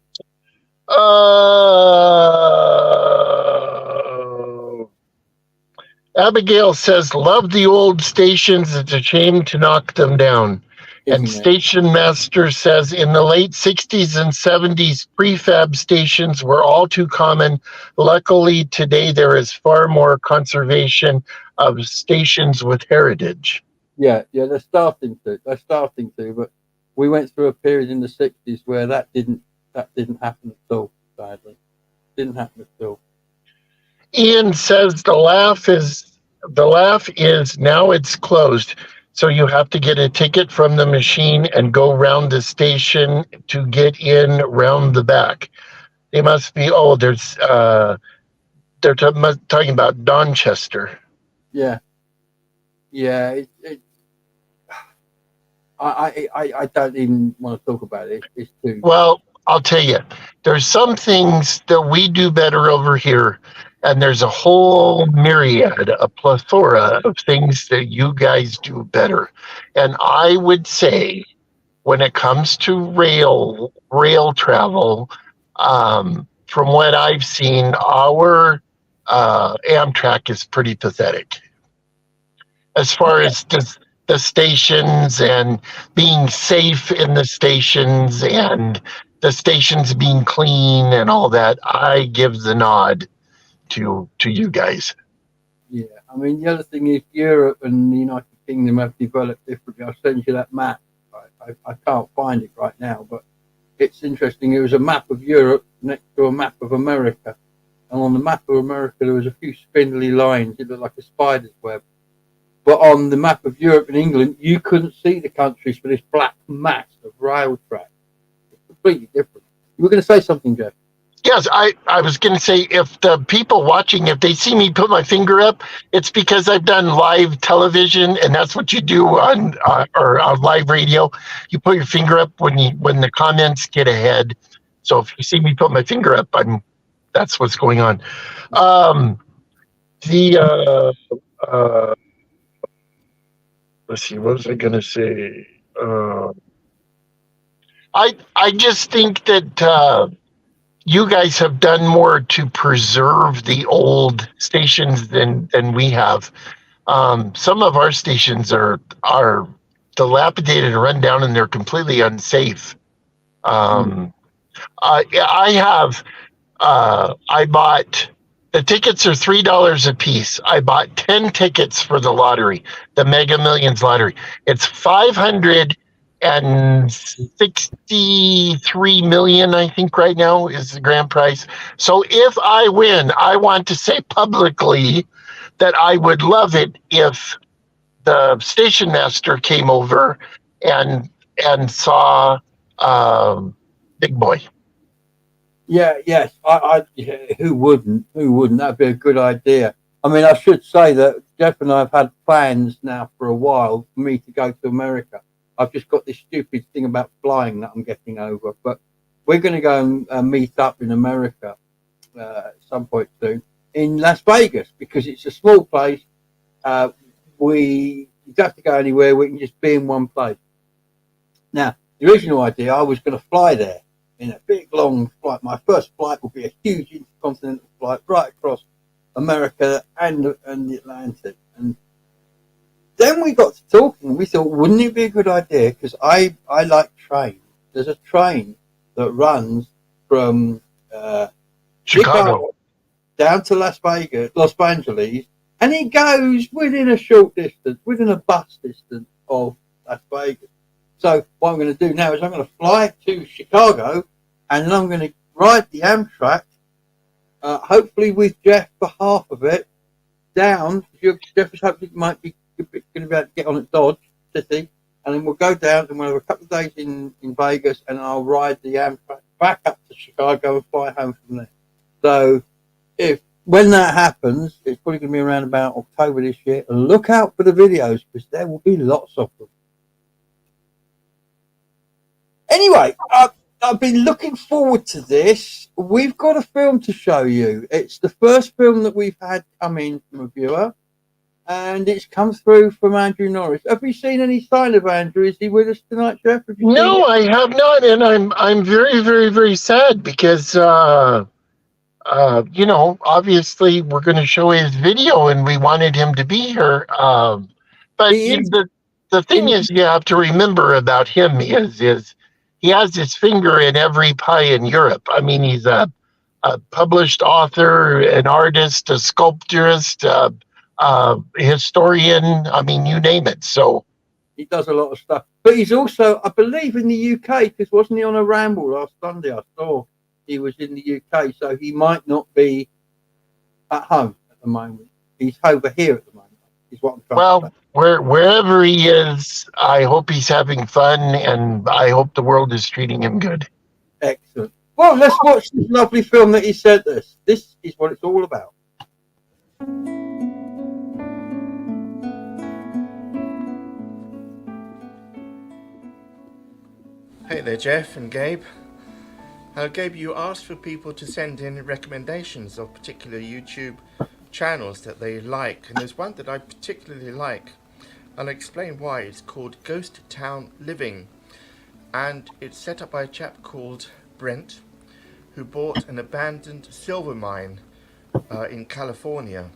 Abigail says, love the old stations. It's a shame to knock them down. And Station Master says, in the late 60s and 70s, prefab stations were all too common. Luckily, today there is far more conservation of stations with heritage. Yeah, they're starting to. But we went through a period in the 60s where that didn't happen at all, sadly. Didn't happen at all. Ian says the laugh is now it's closed. So you have to get a ticket from the machine and go round the station to get in round the back. They must be, they're talking about Donchester. Yeah. I don't even want to talk about it. It's too. Well, I'll tell you, there's some things that we do better over here, and there's a whole myriad, a plethora of things that you guys do better. And I would say, when it comes to rail travel, from what I've seen, our Amtrak is pretty pathetic as far as the stations and being safe in the stations and the stations being clean and all that. I give the nod to you guys. Yeah, I mean, the other thing is Europe and the United Kingdom have developed differently. I'll send you that map. I can't find it right now, but it's interesting. It was a map of Europe next to a map of America, and on the map of America there was a few spindly lines. It looked like a spider's web. But on the map of Europe and England, you couldn't see the countries for this black mass of rail track. It's completely different. You were going to say something, Jeff? Yes, I was going to say, if the people watching, if they see me put my finger up, it's because I've done live television, and that's what you do on live radio. You put your finger up when the comments get ahead. So if you see me put my finger up, that's what's going on. Let's see, what was I going to say? I just think that you guys have done more to preserve the old stations than we have. Some of our stations are dilapidated and run down, and they're completely unsafe. I bought, the tickets are $3 a piece. I bought 10 tickets for the lottery, the Mega Millions lottery. It's $563 million, I think, right now is the grand prize. So if I win, I want to say publicly that I would love it if the station master came over and saw Big Boy. Yes. Yeah, who wouldn't? Who wouldn't? That'd be a good idea. I mean, I should say that Jeff and I have had plans now for a while for me to go to America. I've just got this stupid thing about flying that I'm getting over, but we're going to go and meet up in America at some point soon in Las Vegas because it's a small place. Uh, we you don't have to go anywhere. We can just be in one place. Now, the original idea, I was going to fly there in a big long flight. My first flight will be a huge intercontinental flight right across America and the Atlantic. And then we got to talking and we thought, wouldn't it be a good idea? Because I like trains. There's a train that runs from Chicago down to Los Angeles, and it goes within a short distance, within a bus distance of Las Vegas. So what I'm going to do now is I'm going to fly to Chicago, and then I'm going to ride the Amtrak, hopefully with Jeff for half of it, down. Jeff is hopefully might be going to be able to get on at Dodge City, and then we'll go down and we'll have a couple of days in Vegas, and I'll ride the Amtrak back up to Chicago and fly home from there. So when that happens, it's probably going to be around about October this year. And look out for the videos because there will be lots of them. Anyway, I've been looking forward to this. We've got a film to show you. It's the first film that we've had come in from a viewer, and it's come through from Andrew Norris. Have we seen any sign of Andrew? Is he with us tonight, Jeff? No, I have not, and I'm very, very, very sad because obviously we're going to show his video, and we wanted him to be here. But the thing is, you have to remember about him is he has his finger in every pie in Europe. I mean, he's a published author, an artist, a sculpturist, historian. I mean, you name it. So he does a lot of stuff. But he's also, I believe, in the UK, because wasn't he on a ramble last Sunday? I saw he was in the UK, so he might not be at home at the moment. He's over here at the moment, is what I'm trying to say. Wherever he is, I hope he's having fun, and I hope the world is treating him good. Excellent. Well, let's watch this lovely film that he sent us. This is what it's all about. Hey there, Jeff and Gabe. Gabe, you asked for people to send in recommendations of particular YouTube channels that they like, and there's one that I particularly like. I'll explain why. It's called Ghost Town Living, and it's set up by a chap called Brent, who bought an abandoned silver mine in California.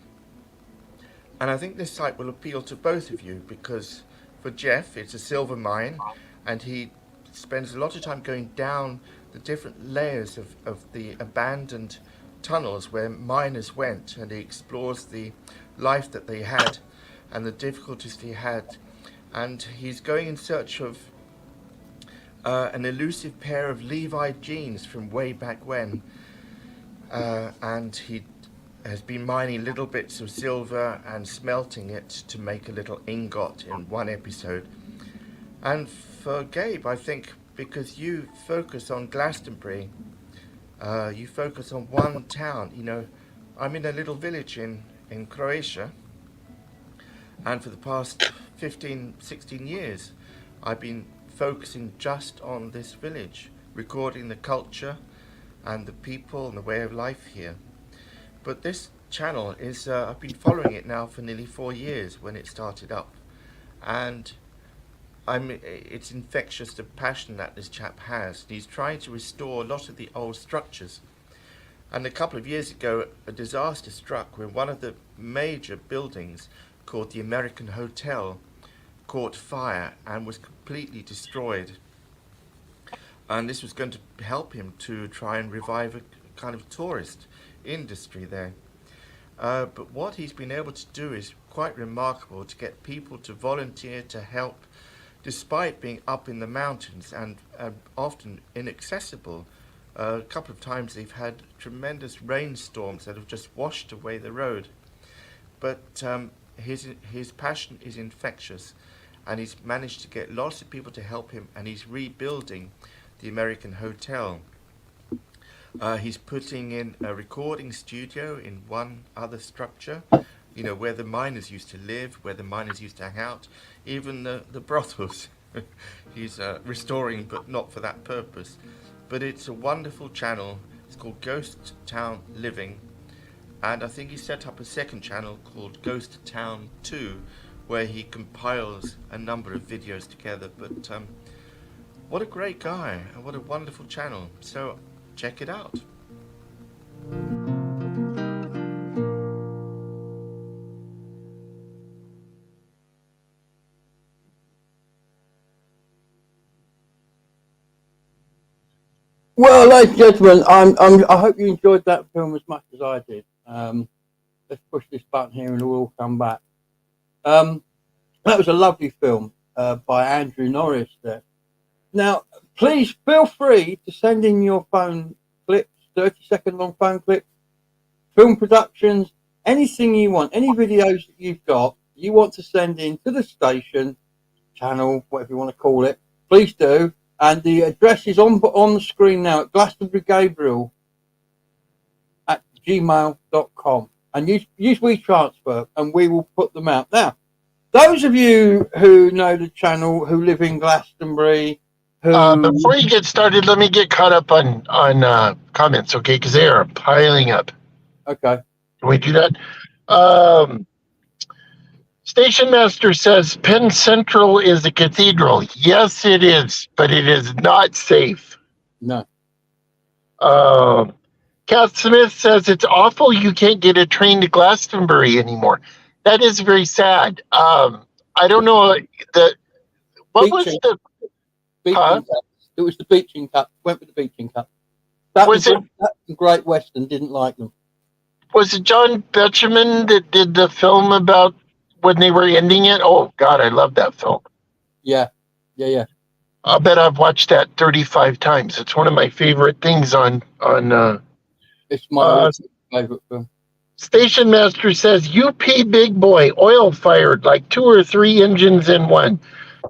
And I think this site will appeal to both of you because for Jeff it's a silver mine, and he spends a lot of time going down the different layers of the abandoned tunnels where miners went, and he explores the life that they had and the difficulties they had, and he's going in search of an elusive pair of Levi jeans from way back when, and he has been mining little bits of silver and smelting it to make a little ingot in one episode. And for Gabe, I think because you focus on Glastonbury, you focus on one town. You know, I'm in a little village in Croatia, and for the past 16 years I've been focusing just on this village, recording the culture and the people and the way of life here. But this channel is, I've been following it now for nearly 4 years when it started up, and it's infectious, the passion that this chap has. He's trying to restore a lot of the old structures. And a couple of years ago, a disaster struck when one of the major buildings, called the American Hotel, caught fire and was completely destroyed. And this was going to help him to try and revive a kind of tourist industry there. But what he's been able to do is quite remarkable, to get people to volunteer to help, despite being up in the mountains and often inaccessible. A couple of times they've had tremendous rainstorms that have just washed away the road. but his passion is infectious, and he's managed to get lots of people to help him, and he's rebuilding the American Hotel. He's putting in a recording studio in one other structure, where the miners used to live, where the miners used to hang out, even the brothels. He's restoring, but not for that purpose. But it's a wonderful channel. It's called Ghost Town Living. And I think he set up a second channel called Ghost Town 2, where he compiles a number of videos together. But what a great guy, and what a wonderful channel. So check it out. Well, ladies and gentlemen, I hope you enjoyed that film as much as I did. Let's push this button here and we'll all come back. That was a lovely film by Andrew Norris there. Now, please feel free to send in your phone clips, 30-second long phone clips, film productions, anything you want, any videos that you've got, you want to send in to the station, channel, whatever you want to call it, please do. And the address is on the screen now at Glastonbury Gabriel at gmail.com. And use WeTransfer and we will put them out. Now, those of you who know the channel, who live in Glastonbury, before you get started, let me get caught up on comments, okay? Because they are piling up. Okay. Can we do that? Station Master says Penn Central is a cathedral. Yes, it is, but it is not safe. No. Kath Smith says it's awful you can't get a train to Glastonbury anymore. That is very sad. I don't know what was the Beaching Cup. It was the Beaching Cup. Went with the Beaching Cup. That was Great Western didn't like them. Was it John Betjeman that did the film about when they were ending it? Oh God, I love that film. Yeah. I bet I've watched that 35 times. It's one of my favorite things on. It's my favorite film. Station Master says UP Big Boy, oil fired, like 2 or 3 engines in one.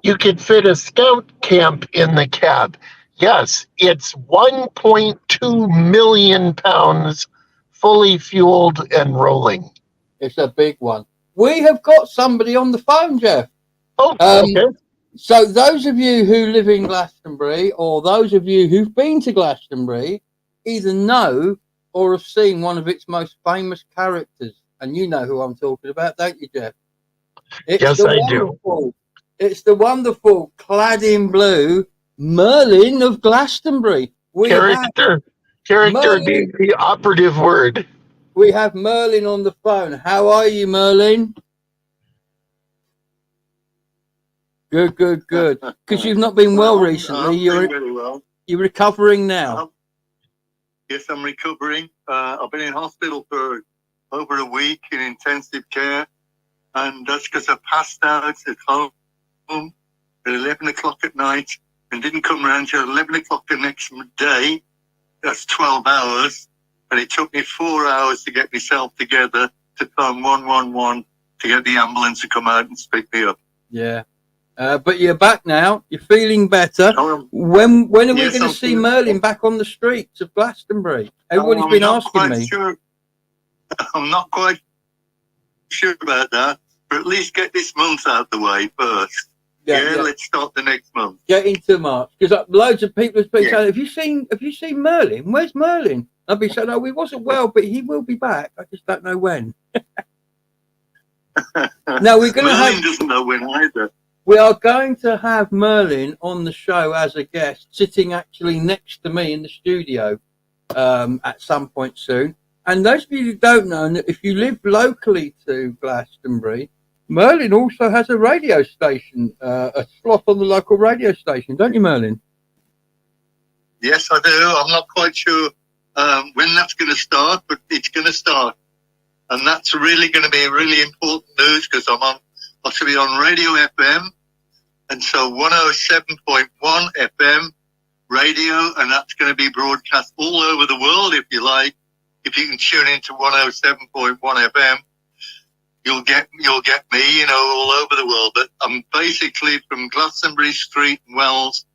You could fit a scout camp in the cab. Yes, it's 1.2 million pounds, fully fueled and rolling. It's a big one. We have got somebody on the phone, Jeff. Oh, okay. So those of you who live in Glastonbury, or those of you who've been to Glastonbury, either know or have seen one of its most famous characters. And you know who I'm talking about, don't you, Jeff? Yes, I do. It's the wonderful, clad in blue, Merlin of Glastonbury. Character being the operative word. We have Merlin on the phone. How are you, Merlin? Good. Because you've not been well recently. You're really well. You're recovering now. Yes, I'm recovering. I've been in hospital for over a week in intensive care, and that's because I passed out at home at 11 o'clock at night and didn't come around till 11 o'clock the next day. That's 12 hours, and it took me 4 hours to get myself together to phone 111 to get the ambulance to come out and pick me up. Yeah. But you're back now. You're feeling better. When are we going to see Merlin back on the streets of Glastonbury? Everybody's been asking me. Sure. I'm not quite sure about that, but at least get this month out the way first. Yeah, let's start the next month. Get into March, because loads of people have been saying, "Have you seen Merlin? Where's Merlin?" I'll be saying, "Oh, he wasn't well, but he will be back. I just don't know when." Now we're going to have. Merlin doesn't know when either. We are going to have Merlin on the show as a guest, sitting actually next to me in the studio at some point soon. And those of you who don't know, if you live locally to Glastonbury, Merlin also has a radio station, a slot on the local radio station, don't you, Merlin? Yes, I do. I'm not quite sure when that's going to start, but it's going to start. And that's really going to be really important news because I should be on Radio FM, and so 107.1 FM radio, and that's going to be broadcast all over the world if you like. If you can tune into 107.1 FM, you'll get me, you know, all over the world. But I'm basically from Glastonbury Street and Wells.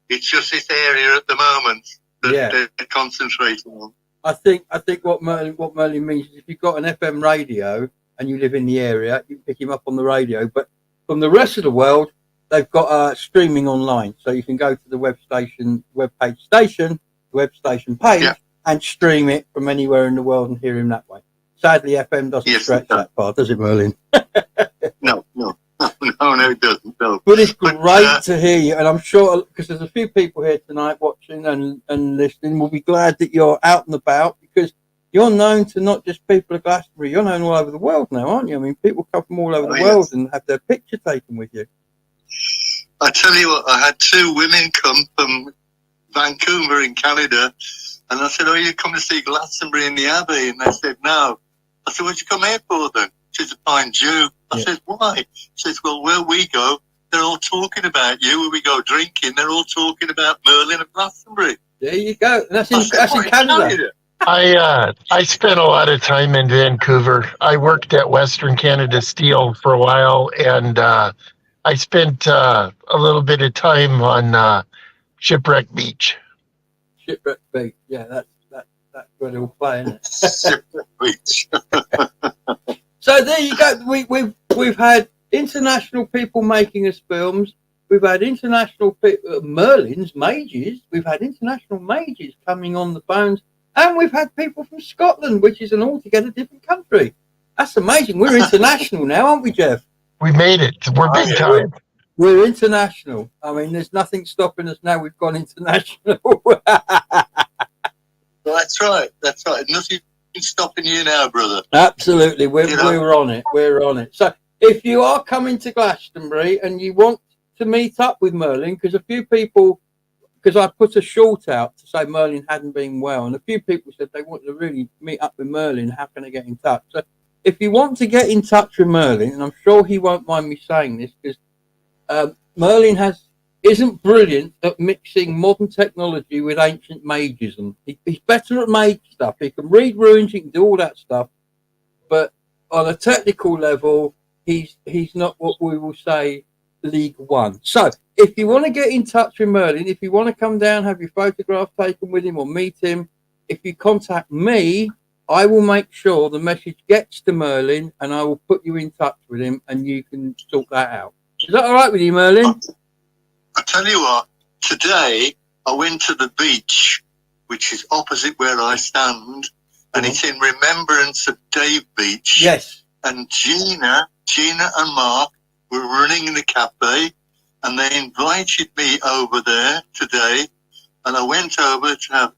It's just this area at the moment that they're concentrating on. I think what Merlin means is if you've got an FM radio and you live in the area, you pick him up on the radio. But from the rest of the world, they've got streaming online, so you can go to the web station page, and stream it from anywhere in the world and hear him that way. Sadly, FM doesn't stretch that far, does it, Merlin? No, it doesn't. No. But it's great to hear you, and I'm sure because there's a few people here tonight watching and listening. We'll be glad that you're out and about because you're known to not just people of Glastonbury. You're known all over the world now, aren't you? I mean, people come from all over the world and have their picture taken with you. I tell you what, I had 2 women come from Vancouver in Canada, and I said, "Oh, you come to see Glastonbury in the Abbey?" And they said, "No." I said, "What'd you come here for then?" She said, "To find you." I said, "Why?" She says, "Well, where we go, they're all talking about you. When we go drinking, they're all talking about Merlin and Glastonbury." There you go. That's in Canada. I spent a lot of time in Vancouver. I worked at Western Canada Steel for a while, and I spent a little bit of time on Shipwreck Beach. Shipwreck Beach, yeah, that's where they're all playing it. Shipwreck Beach. So there you go. We've had international people making us films. We've had international Merlin's mages. We've had international mages coming on the phones, and we've had people from Scotland, which is an altogether different country. That's amazing. We're international now, aren't we, Jeff? We made it. We're big time. We're international. I mean, there's nothing stopping us now. We've gone international. That's right. Nothing stopping you now, brother. Absolutely. We're on it. We're on it. So if you are coming to Glastonbury and you want to meet up with Merlin, because a few people, because I put a short out to say Merlin hadn't been well, and a few people said they want to really meet up with Merlin. How can I get in touch? So if you want to get in touch with Merlin, and I'm sure he won't mind me saying this, because Merlin isn't brilliant at mixing modern technology with ancient magism. He's better at mage stuff. He can read runes, he can do all that stuff, but on a technical level, he's not what we will say League One. So if you want to get in touch with Merlin, if you want to come down, have your photograph taken with him or meet him, if you contact me, I will make sure the message gets to Merlin and I will put you in touch with him and you can sort that out. Is that all right with you, Merlin? I tell you what, today I went to the beach, which is opposite where I stand, and it's in remembrance of Dave Beach. Yes. And Gina and Mark were running the cafe, and they invited me over there today, and I went over to have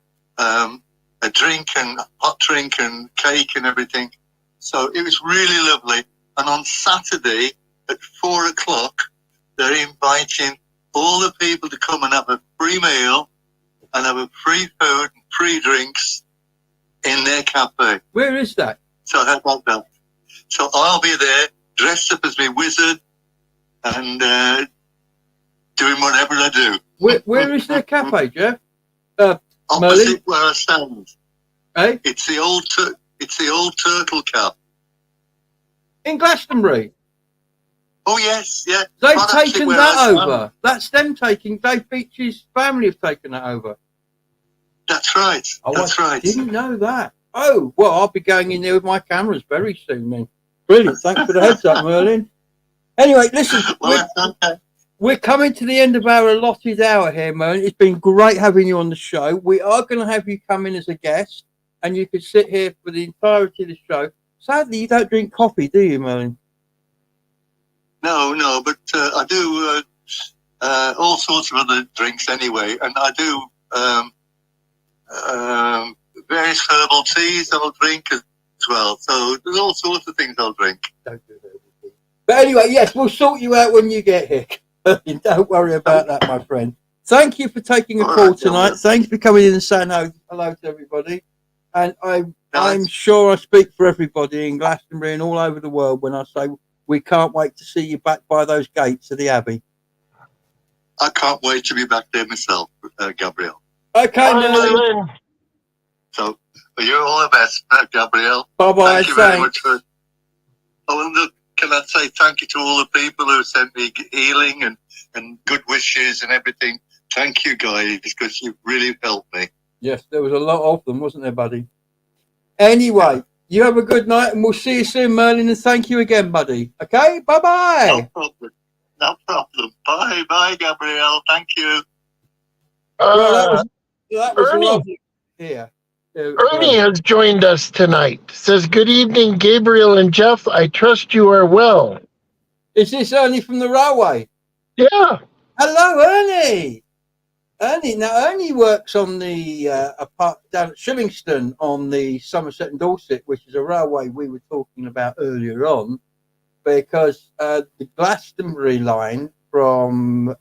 a drink and hot drink and cake and everything. So it was really lovely. And on Saturday at 4:00, they're inviting all the people to come and have a free meal and have a free food and free drinks in their cafe. Where is that? So how about that? So I'll be there dressed up as my wizard and doing whatever I do. Where is their cafe, Jeff? Opposite Merlin? where I stand. Hey? It's the old Turtle Cap. In Glastonbury? Oh yes, yeah. They've Right taken where that I stand. over. That's them taking. Dave Beach's family have taken that over. That's right. Oh, That's I right. didn't know that. Oh, well, I'll be going in there with my cameras very soon then. Brilliant. Thanks for the heads up, Merlin. Anyway, listen, we're coming to the end of our allotted hour here, Merlin. It's been great having you on the show. We are going to have you come in as a guest, and you can sit here for the entirety of the show. Sadly, you don't drink coffee, do you, Merlin? No, but I do all sorts of other drinks anyway, and I do various herbal teas I'll drink as well. So there's all sorts of things I'll drink. Don't do herbal tea. But anyway, yes, we'll sort you out when you get here. Don't worry about that, my friend. Thank you for taking a call tonight. Thanks for coming in and saying hello to everybody. And I'm sure I speak for everybody in Glastonbury and all over the world when I say we can't wait to see you back by those gates of the Abbey. I can't wait to be back there myself, Gabriel. Okay, Merlin. So you're all the best, Gabriel. Bye-bye. Thank you very much for can I say thank you to all the people who sent me healing and good wishes and everything. Thank you, guys, because you've really helped me. Yes, there was a lot of them, wasn't there, buddy? Anyway, you have a good night, and we'll see you soon, Merlin, and thank you again, buddy. Okay, bye-bye. No problem. No problem. Bye, bye, Gabriel. Thank you. Well, that was Ernie. lovely. Yeah. Ernie has joined us tonight. Says, good evening, Gabriel and Jeff. I trust you are well. Is this Ernie from the railway? Yeah. Hello, Ernie. Ernie works on the down at Shillingston on the Somerset and Dorset, which is a railway we were talking about earlier on, because the Glastonbury line from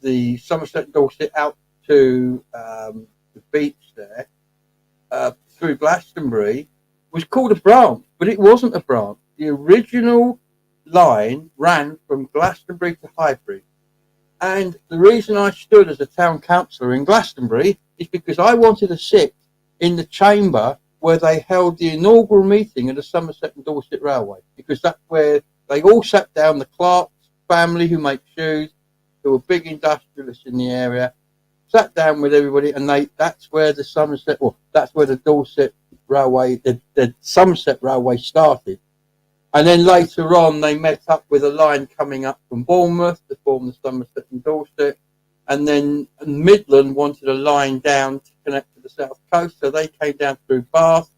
the Somerset and Dorset out to the beach there through Glastonbury was called a branch, but it wasn't a branch. The original line ran from Glastonbury to Highbury. And the reason I stood as a town councillor in Glastonbury is because I wanted to sit in the chamber where they held the inaugural meeting of the Somerset and Dorset Railway, because that's where they all sat down, the Clarks family who make shoes, who were big industrialists in the area, sat down with everybody, and that's where the Dorset Railway, the Somerset Railway started. And then later on, they met up with a line coming up from Bournemouth to form the Somerset and Dorset. And then Midland wanted a line down to connect to the south coast, so they came down through Bath,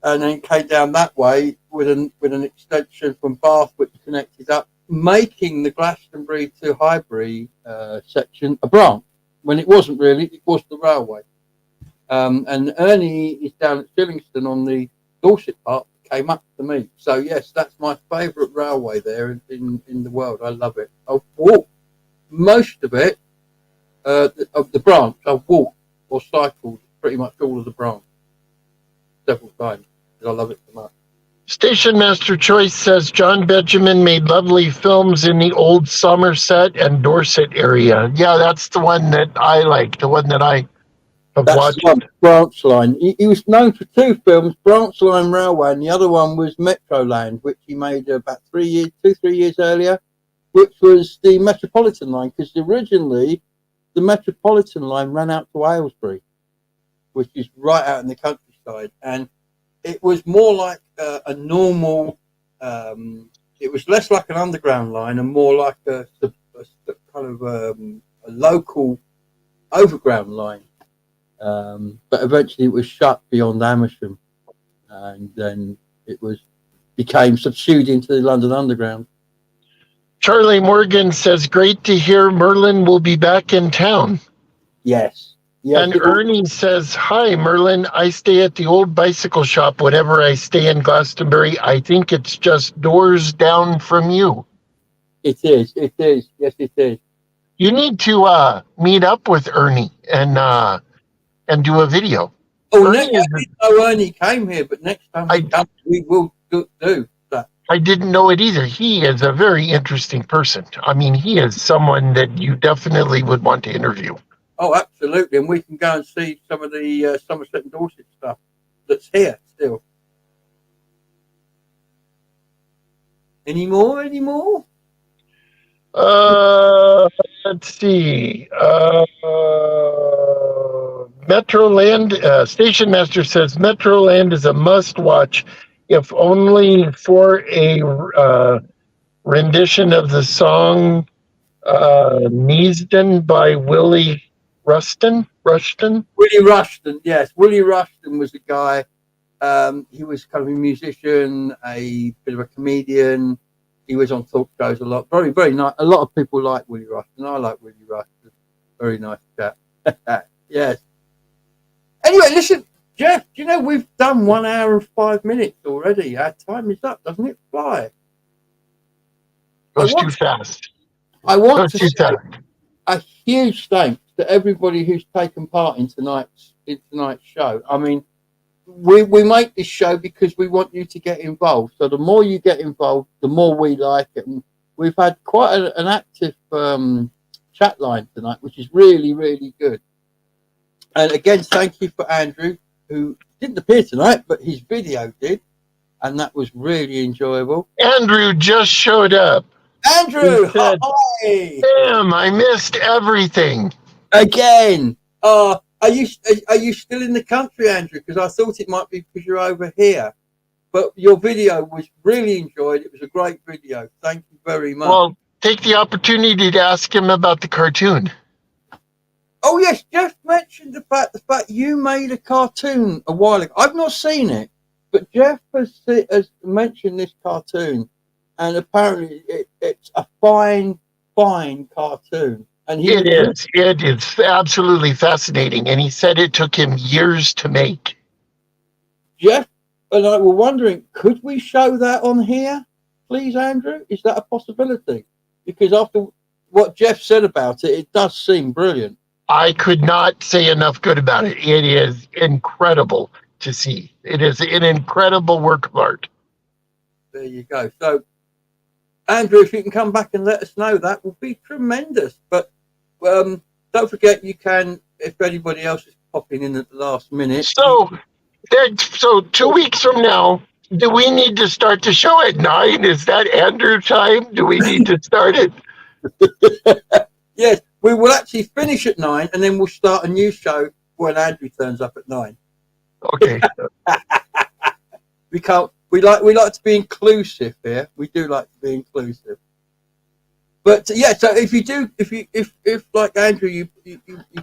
and then came down that way with an extension from Bath, which connected up, making the Glastonbury to Highbury section a branch. When it wasn't really, it was the railway. And Ernie is down at Shillingston on the Dorset part. Came up to me. So yes, that's my favourite railway there in the world. I love it. I've walked most of it, of the branch. I've walked or cycled pretty much all of the branch several times because I love it so much. Station Master Choice says John Benjamin made lovely films in the old Somerset and Dorset area. Yeah, that's the one that I like, the one that I have watched. Branch Line. He was known for two films, Branch Line Railway, and the other one was Metroland, which he made about 3 years earlier, which was the Metropolitan Line, because originally the Metropolitan Line ran out to Aylesbury, which is right out in the countryside, and it was more like a normal, it was less like an underground line and more like a kind of a local overground line. But eventually it was shut beyond Amersham, and then it became subsumed into the London Underground. Charlie Morgan says, great to hear Merlin will be back in town. Yes. And Ernie says, hi, Merlin. I stay at the old bicycle shop whenever I stay in Glastonbury. I think it's just doors down from you. It is. Yes, it is. You need to meet up with Ernie and do a video. Oh, I didn't know Ernie came here, but next time we will do that. I didn't know it either. He is a very interesting person. I mean, he is someone that you definitely would want to interview. Oh, absolutely. And we can go and see some of the Somerset and Dorset stuff that's here still. Any more? Let's see. Metroland, Station Master says Metroland is a must-watch, if only for a rendition of the song Neasden by Willie Rushton? Willie Rushton, yes. Willie Rushton was a guy, he was kind of a musician, a bit of a comedian. He was on talk shows a lot. Very, very nice. A lot of people like Willie Rushton. I like Willie Rushton. Very nice chap. Yes. Anyway, listen, Jeff, do you know we've done 1 hour and 5 minutes already? Our time is up, doesn't it fly? Goes too fast. I want to say a huge thanks to everybody who's taken part in tonight's show. I mean, we make this show because we want you to get involved. So the more you get involved, the more we like it. And we've had quite an active chat line tonight, which is really, really good. And again, thank you for Andrew, who didn't appear tonight, but his video did. and that was really enjoyable. Andrew just showed up. Andrew, He said, hi "Damn, I missed everything." again. Are you still in the country, Andrew? Because I thought it might be because you're over here. But your video was really enjoyed. It was a great video. Thank you very much. Well, take the opportunity to ask him about the cartoon. Oh yes, Jeff mentioned the fact you made a cartoon a while ago. I've not seen it, but Jeff has mentioned this cartoon, and apparently it's a fine cartoon. And It is absolutely fascinating, and he said it took him years to make. Jeff and I were wondering, could we show that on here, please, Andrew? Is that a possibility? Because after what Jeff said about it, it does seem brilliant. I could not say enough good about it. It is incredible to see. It is an incredible work of art. There you go. So, Andrew, if you can come back and let us know, that would be tremendous. But don't forget, you can, if anybody else is popping in at the last minute. So 2 weeks from now, do we need to start the show at 9? Is that Andrew time? Do we need to start it? Yes, we will actually finish at 9, and then we'll start a new show when Andrew turns up at 9. Okay. We like to be inclusive here. We do like to be inclusive. But yeah, so if like Andrew, you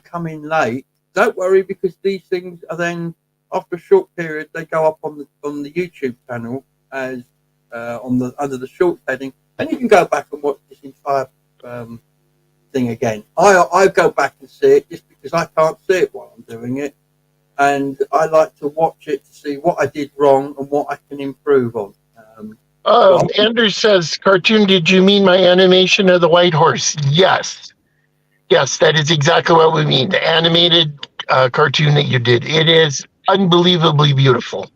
come in late, don't worry, because these things are then, after a short period, they go up on the YouTube channel as under the short heading, and you can go back and watch this entire thing again. I go back and see it just because I can't see it while I'm doing it, and I like to watch it to see what I did wrong and what I can improve on. Andrew says, cartoon, did you mean my animation of the white horse? Yes, that is exactly what we mean. The animated cartoon that you did. It is unbelievably beautiful.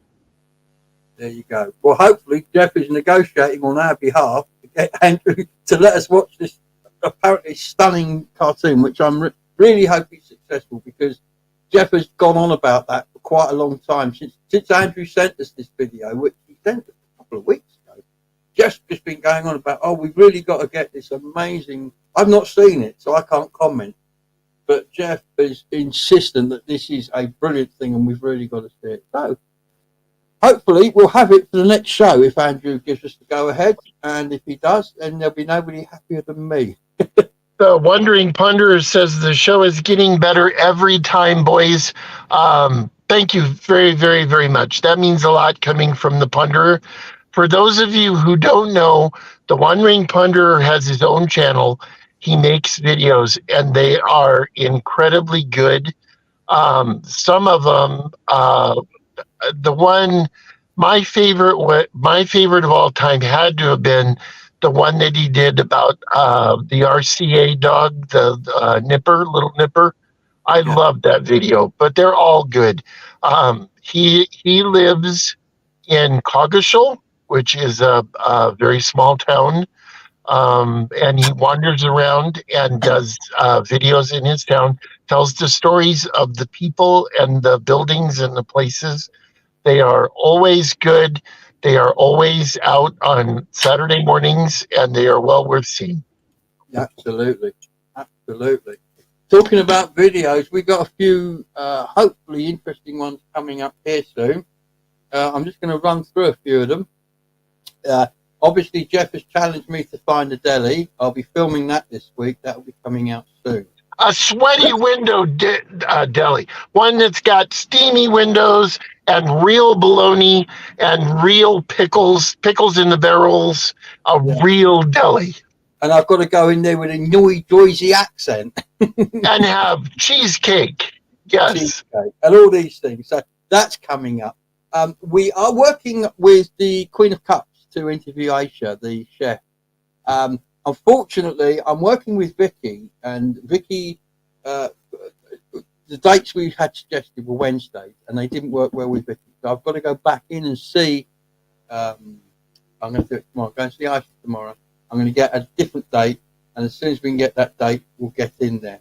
There you go. Well, hopefully Jeff is negotiating on our behalf to get Andrew to let us watch this apparently stunning cartoon, which I'm really hoping is successful, because Jeff has gone on about that for quite a long time since Andrew sent us this video, which he sent us a couple of weeks ago. Jeff's just been going on about, we've really got to get this amazing. I've not seen it, so I can't comment. But Jeff is insistent that this is a brilliant thing, and we've really got to see it. So hopefully we'll have it for the next show if Andrew gives us the go ahead, and if he does, then there'll be nobody happier than me. The Wandering Ponderer says the show is getting better every time, boys. Thank you very, very, very much. That means a lot coming from the Ponderer. For those of you who don't know, the Wandering Ponderer has his own channel. He makes videos, and they are incredibly good. Some of them, the one, my favorite of all time had to have been the one that he did about the RCA dog, the little Nipper. I love that video, but they're all good. He lives in Coggeshall, which is a very small town, and he wanders around and does videos in his town, tells the stories of the people and the buildings and the places. They are always good. They are always out on Saturday mornings, and they are well worth seeing. Absolutely. Talking about videos, we got a few hopefully interesting ones coming up here soon. I'm just going to run through a few of them. Obviously, Jeff has challenged me to find a deli. I'll be filming that this week. That will be coming out soon. A sweaty window deli, one that's got steamy windows and real bologna and real pickles in the barrels, real deli. And I've got to go in there with a noisy accent. And have cheesecake. Yes. Cheesecake and all these things. So that's coming up. We are working with the Queen of Cups to interview Aisha, the chef. Unfortunately, I'm working with Vicky, and Vicky, the dates we had suggested were Wednesdays, and they didn't work well with Vicky. So I've got to go back in and see. I'm going to do it tomorrow. I'm going to see Aisha tomorrow. I'm going to get a different date, and as soon as we can get that date, we'll get in there.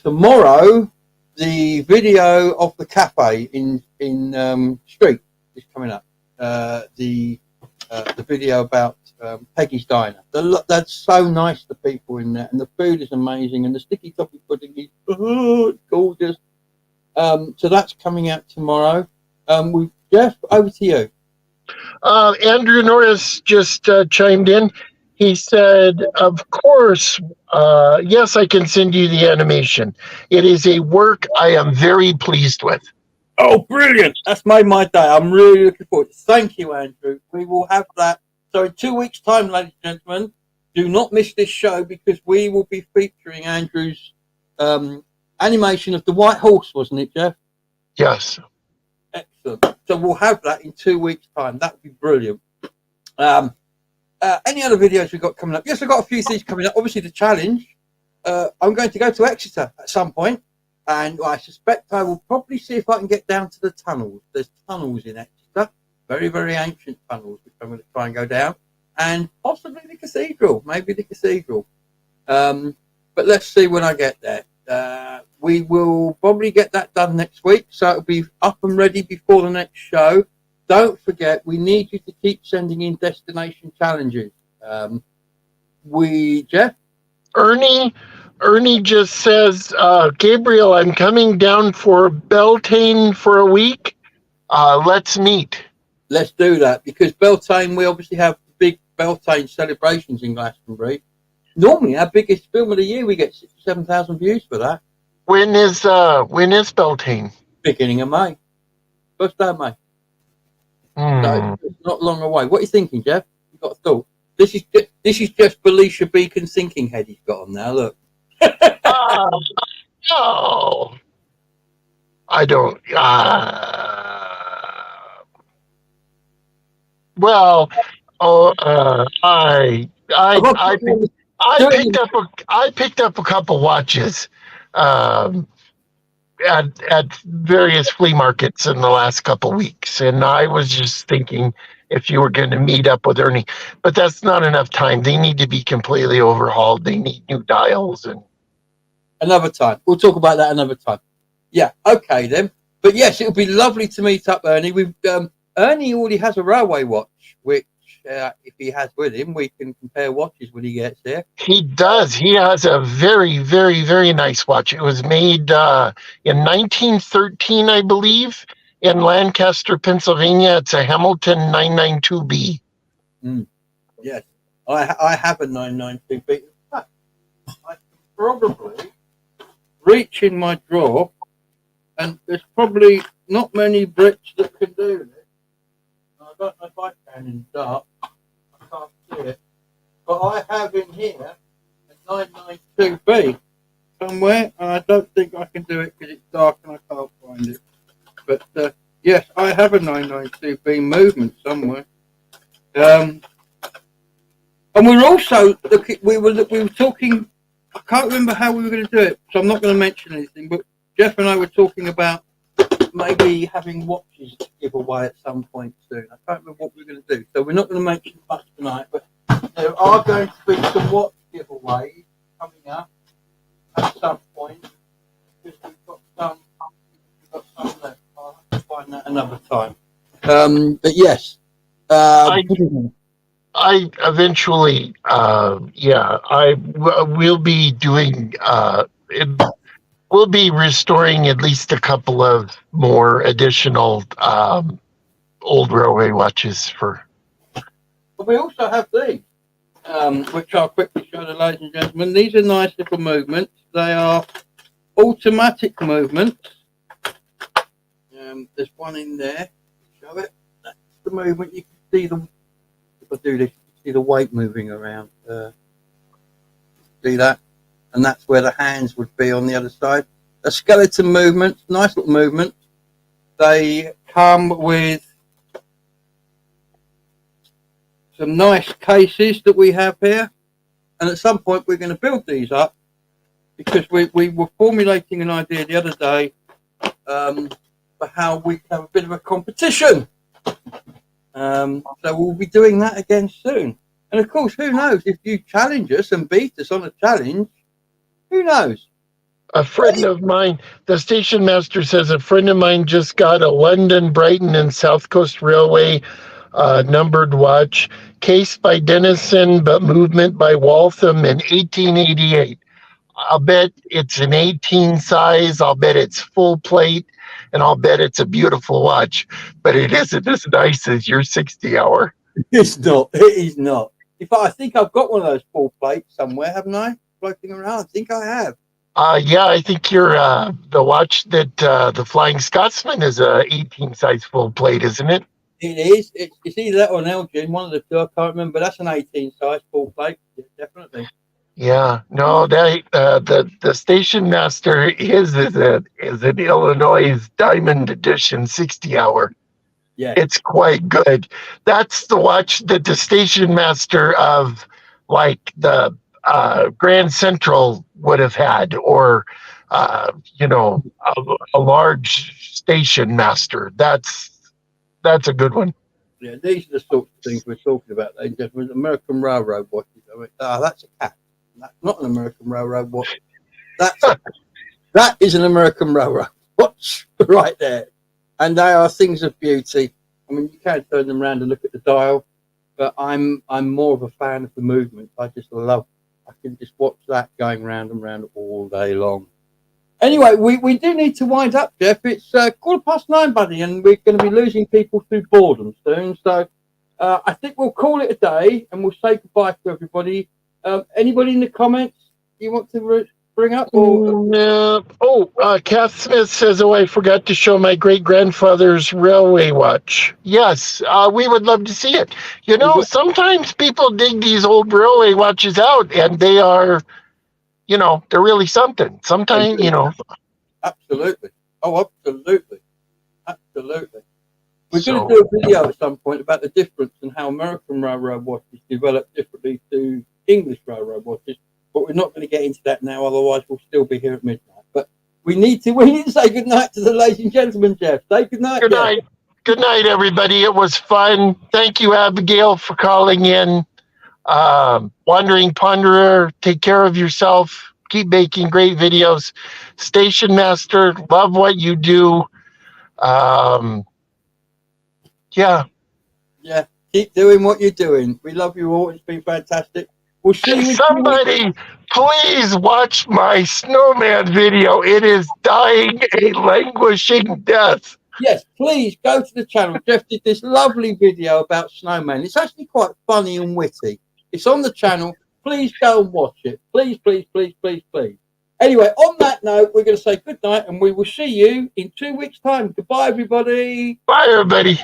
Tomorrow, the video of the cafe in Street is coming up. the video about Peggy's Diner. That's so nice, the people in there, and the food is amazing, and the sticky toffee pudding is gorgeous. So that's coming out tomorrow. Jeff, over to you. Andrew Norris just chimed in. He said, of course, yes, I can send you the animation. It is a work I am very pleased with. Oh, brilliant. That's made my day. I'm really looking forward. Thank you, Andrew. We will have that. So in 2 weeks' time, ladies and gentlemen, do not miss this show, because we will be featuring Andrew's animation of the White Horse, wasn't it, Jeff? Yes. Excellent. So we'll have that in 2 weeks' time. That would be brilliant. Any other videos we've got coming up? Yes, I've got a few things coming up. Obviously, the challenge. I'm going to go to Exeter at some point, and I suspect I will probably see if I can get down to the tunnels. There's tunnels in Exeter, very, very ancient tunnels, which I'm going to try and go down, and possibly the cathedral, maybe the cathedral. But let's see when I get there. We will probably get that done next week, so it'll be up and ready before the next show. Don't forget, we need you to keep sending in destination challenges. Jeff? Ernie just says, Gabriel, I'm coming down for Beltane for a week. Let's meet. Let's do that, because Beltane, we obviously have big Beltane celebrations in Glastonbury. Normally, our biggest film of the year, we get 67,000 views for that. When is Beltane? Beginning of May. First day of May. So it's not long away. What are you thinking, Jeff? You've got a thought? This is just Balisha Beacon's thinking head he's got on now. Look. No, I don't. Well, I picked up a couple watches at various flea markets in the last couple weeks, and I was just thinking if you were going to meet up with Ernie, but that's not enough time. They need to be completely overhauled. They need new dials. And another time, we'll talk about that another time. Yeah, okay then. But yes, it would be lovely to meet up, Ernie. Ernie already has a railway watch, which if he has with him, we can compare watches when he gets there. He does. He has a very, very, very nice watch. It was made in 1913, I believe, in Lancaster, Pennsylvania. It's a Hamilton 992B. Yes, I have a 992B. In fact, I can probably reach in my drawer, and there's probably not many Brits that can do this. I don't know if I can in the dark. I can't see it. But I have in here a 992B somewhere, and I don't think I can do it because it's dark and I can't find it. But yes, I have a 992B movement somewhere. And we're also looking. We were talking. I can't remember how we were going to do it, so I'm not going to mention anything. But Jeff and I were talking about maybe having watches to give away at some point soon. I can't remember what we're going to do, so we're not going to mention much tonight. But there are going to be some watch giveaways coming up at some point, because we've got some left. I'll have to find that another time. But yes, I eventually, I will be doing. We'll be restoring at least a couple of more additional old railway watches for. But we also have these, which I'll quickly show the ladies and gentlemen. These are nice little movements. They are automatic movements. There's one in there. Show it. That's the movement. You can see the. If I do this, you can see the weight moving around. See that? And that's where the hands would be on the other side. A skeleton movement, nice little movement. They come with some nice cases that we have here. And at some point we're going to build these up, because we were formulating an idea the other day for how we can have a bit of a competition. So we'll be doing that again soon. And of course, who knows, if you challenge us and beat us on a challenge, who knows? A friend of mine, the station master says a friend of mine just got a London, Brighton, and South Coast Railway numbered watch, case by Dennison, but movement by Waltham in 1888. I'll bet it's an 18 size. I'll bet it's full plate, and I'll bet it's a beautiful watch. But it isn't as nice as your 60 hour. It's not. It is not. In fact, I think I've got one of those full plates somewhere, haven't I? Floating around. I think I have. Yeah, I think you're the watch that the Flying Scotsman is a 18 size full plate, isn't it? It is. It's either that or an Elgin, one of the two. I can't remember. That's an 18 size full plate. Yeah, definitely. Yeah, no, the station master is an Illinois Diamond Edition 60 hour. Yeah, It's quite good. That's the watch that the station master of like the Grand Central would have had, or you know, a large station master. That's a good one. yeah. These are the sorts of things we're talking about, ladies and gentlemen. American Railroad watches. I mean, that's a cat. That's not an American Railroad watch. That is an American Railroad watch right there. And they are things of beauty. I mean, you can turn them around and look at the dial, but I'm more of a fan of the movement. I just love. I can just watch that going round and round all day long. Anyway, we do need to wind up, Jeff. It's 9:15, buddy, and we're going to be losing people through boredom soon. So I think we'll call it a day, and we'll say goodbye to everybody. Anybody in the comments you want to bring up? Kath Smith says, "Oh, I forgot to show my great-grandfather's railway watch." Yes, we would love to see it. You know, sometimes people dig these old railway watches out, and they are, you know, they're really something. Sometimes, you know. Absolutely. Oh, absolutely. Absolutely. We're going to do a video at some point about the difference and how American railroad watches develop differently to English railroad watches. But we're not going to get into that now, otherwise we'll still be here at midnight. But we need to say good night to the ladies and gentlemen, Jeff. Say good night. Good night. Jeff. Good night, everybody. It was fun. Thank you, Abigail, for calling in. Wandering Ponderer, take care of yourself. Keep making great videos. Station Master, love what you do. Yeah. Keep doing what you're doing. We love you all. It's been fantastic. We'll see you. Somebody, please watch my snowman video. It is dying a languishing death. Yes, please go to the channel. Jeff did this lovely video about snowman. It's actually quite funny and witty. It's on the channel. Please go and watch it. Please, please, please, please, please. Anyway, on that note, we're going to say good night, and we will see you in 2 weeks' time. Goodbye, everybody. Bye, everybody.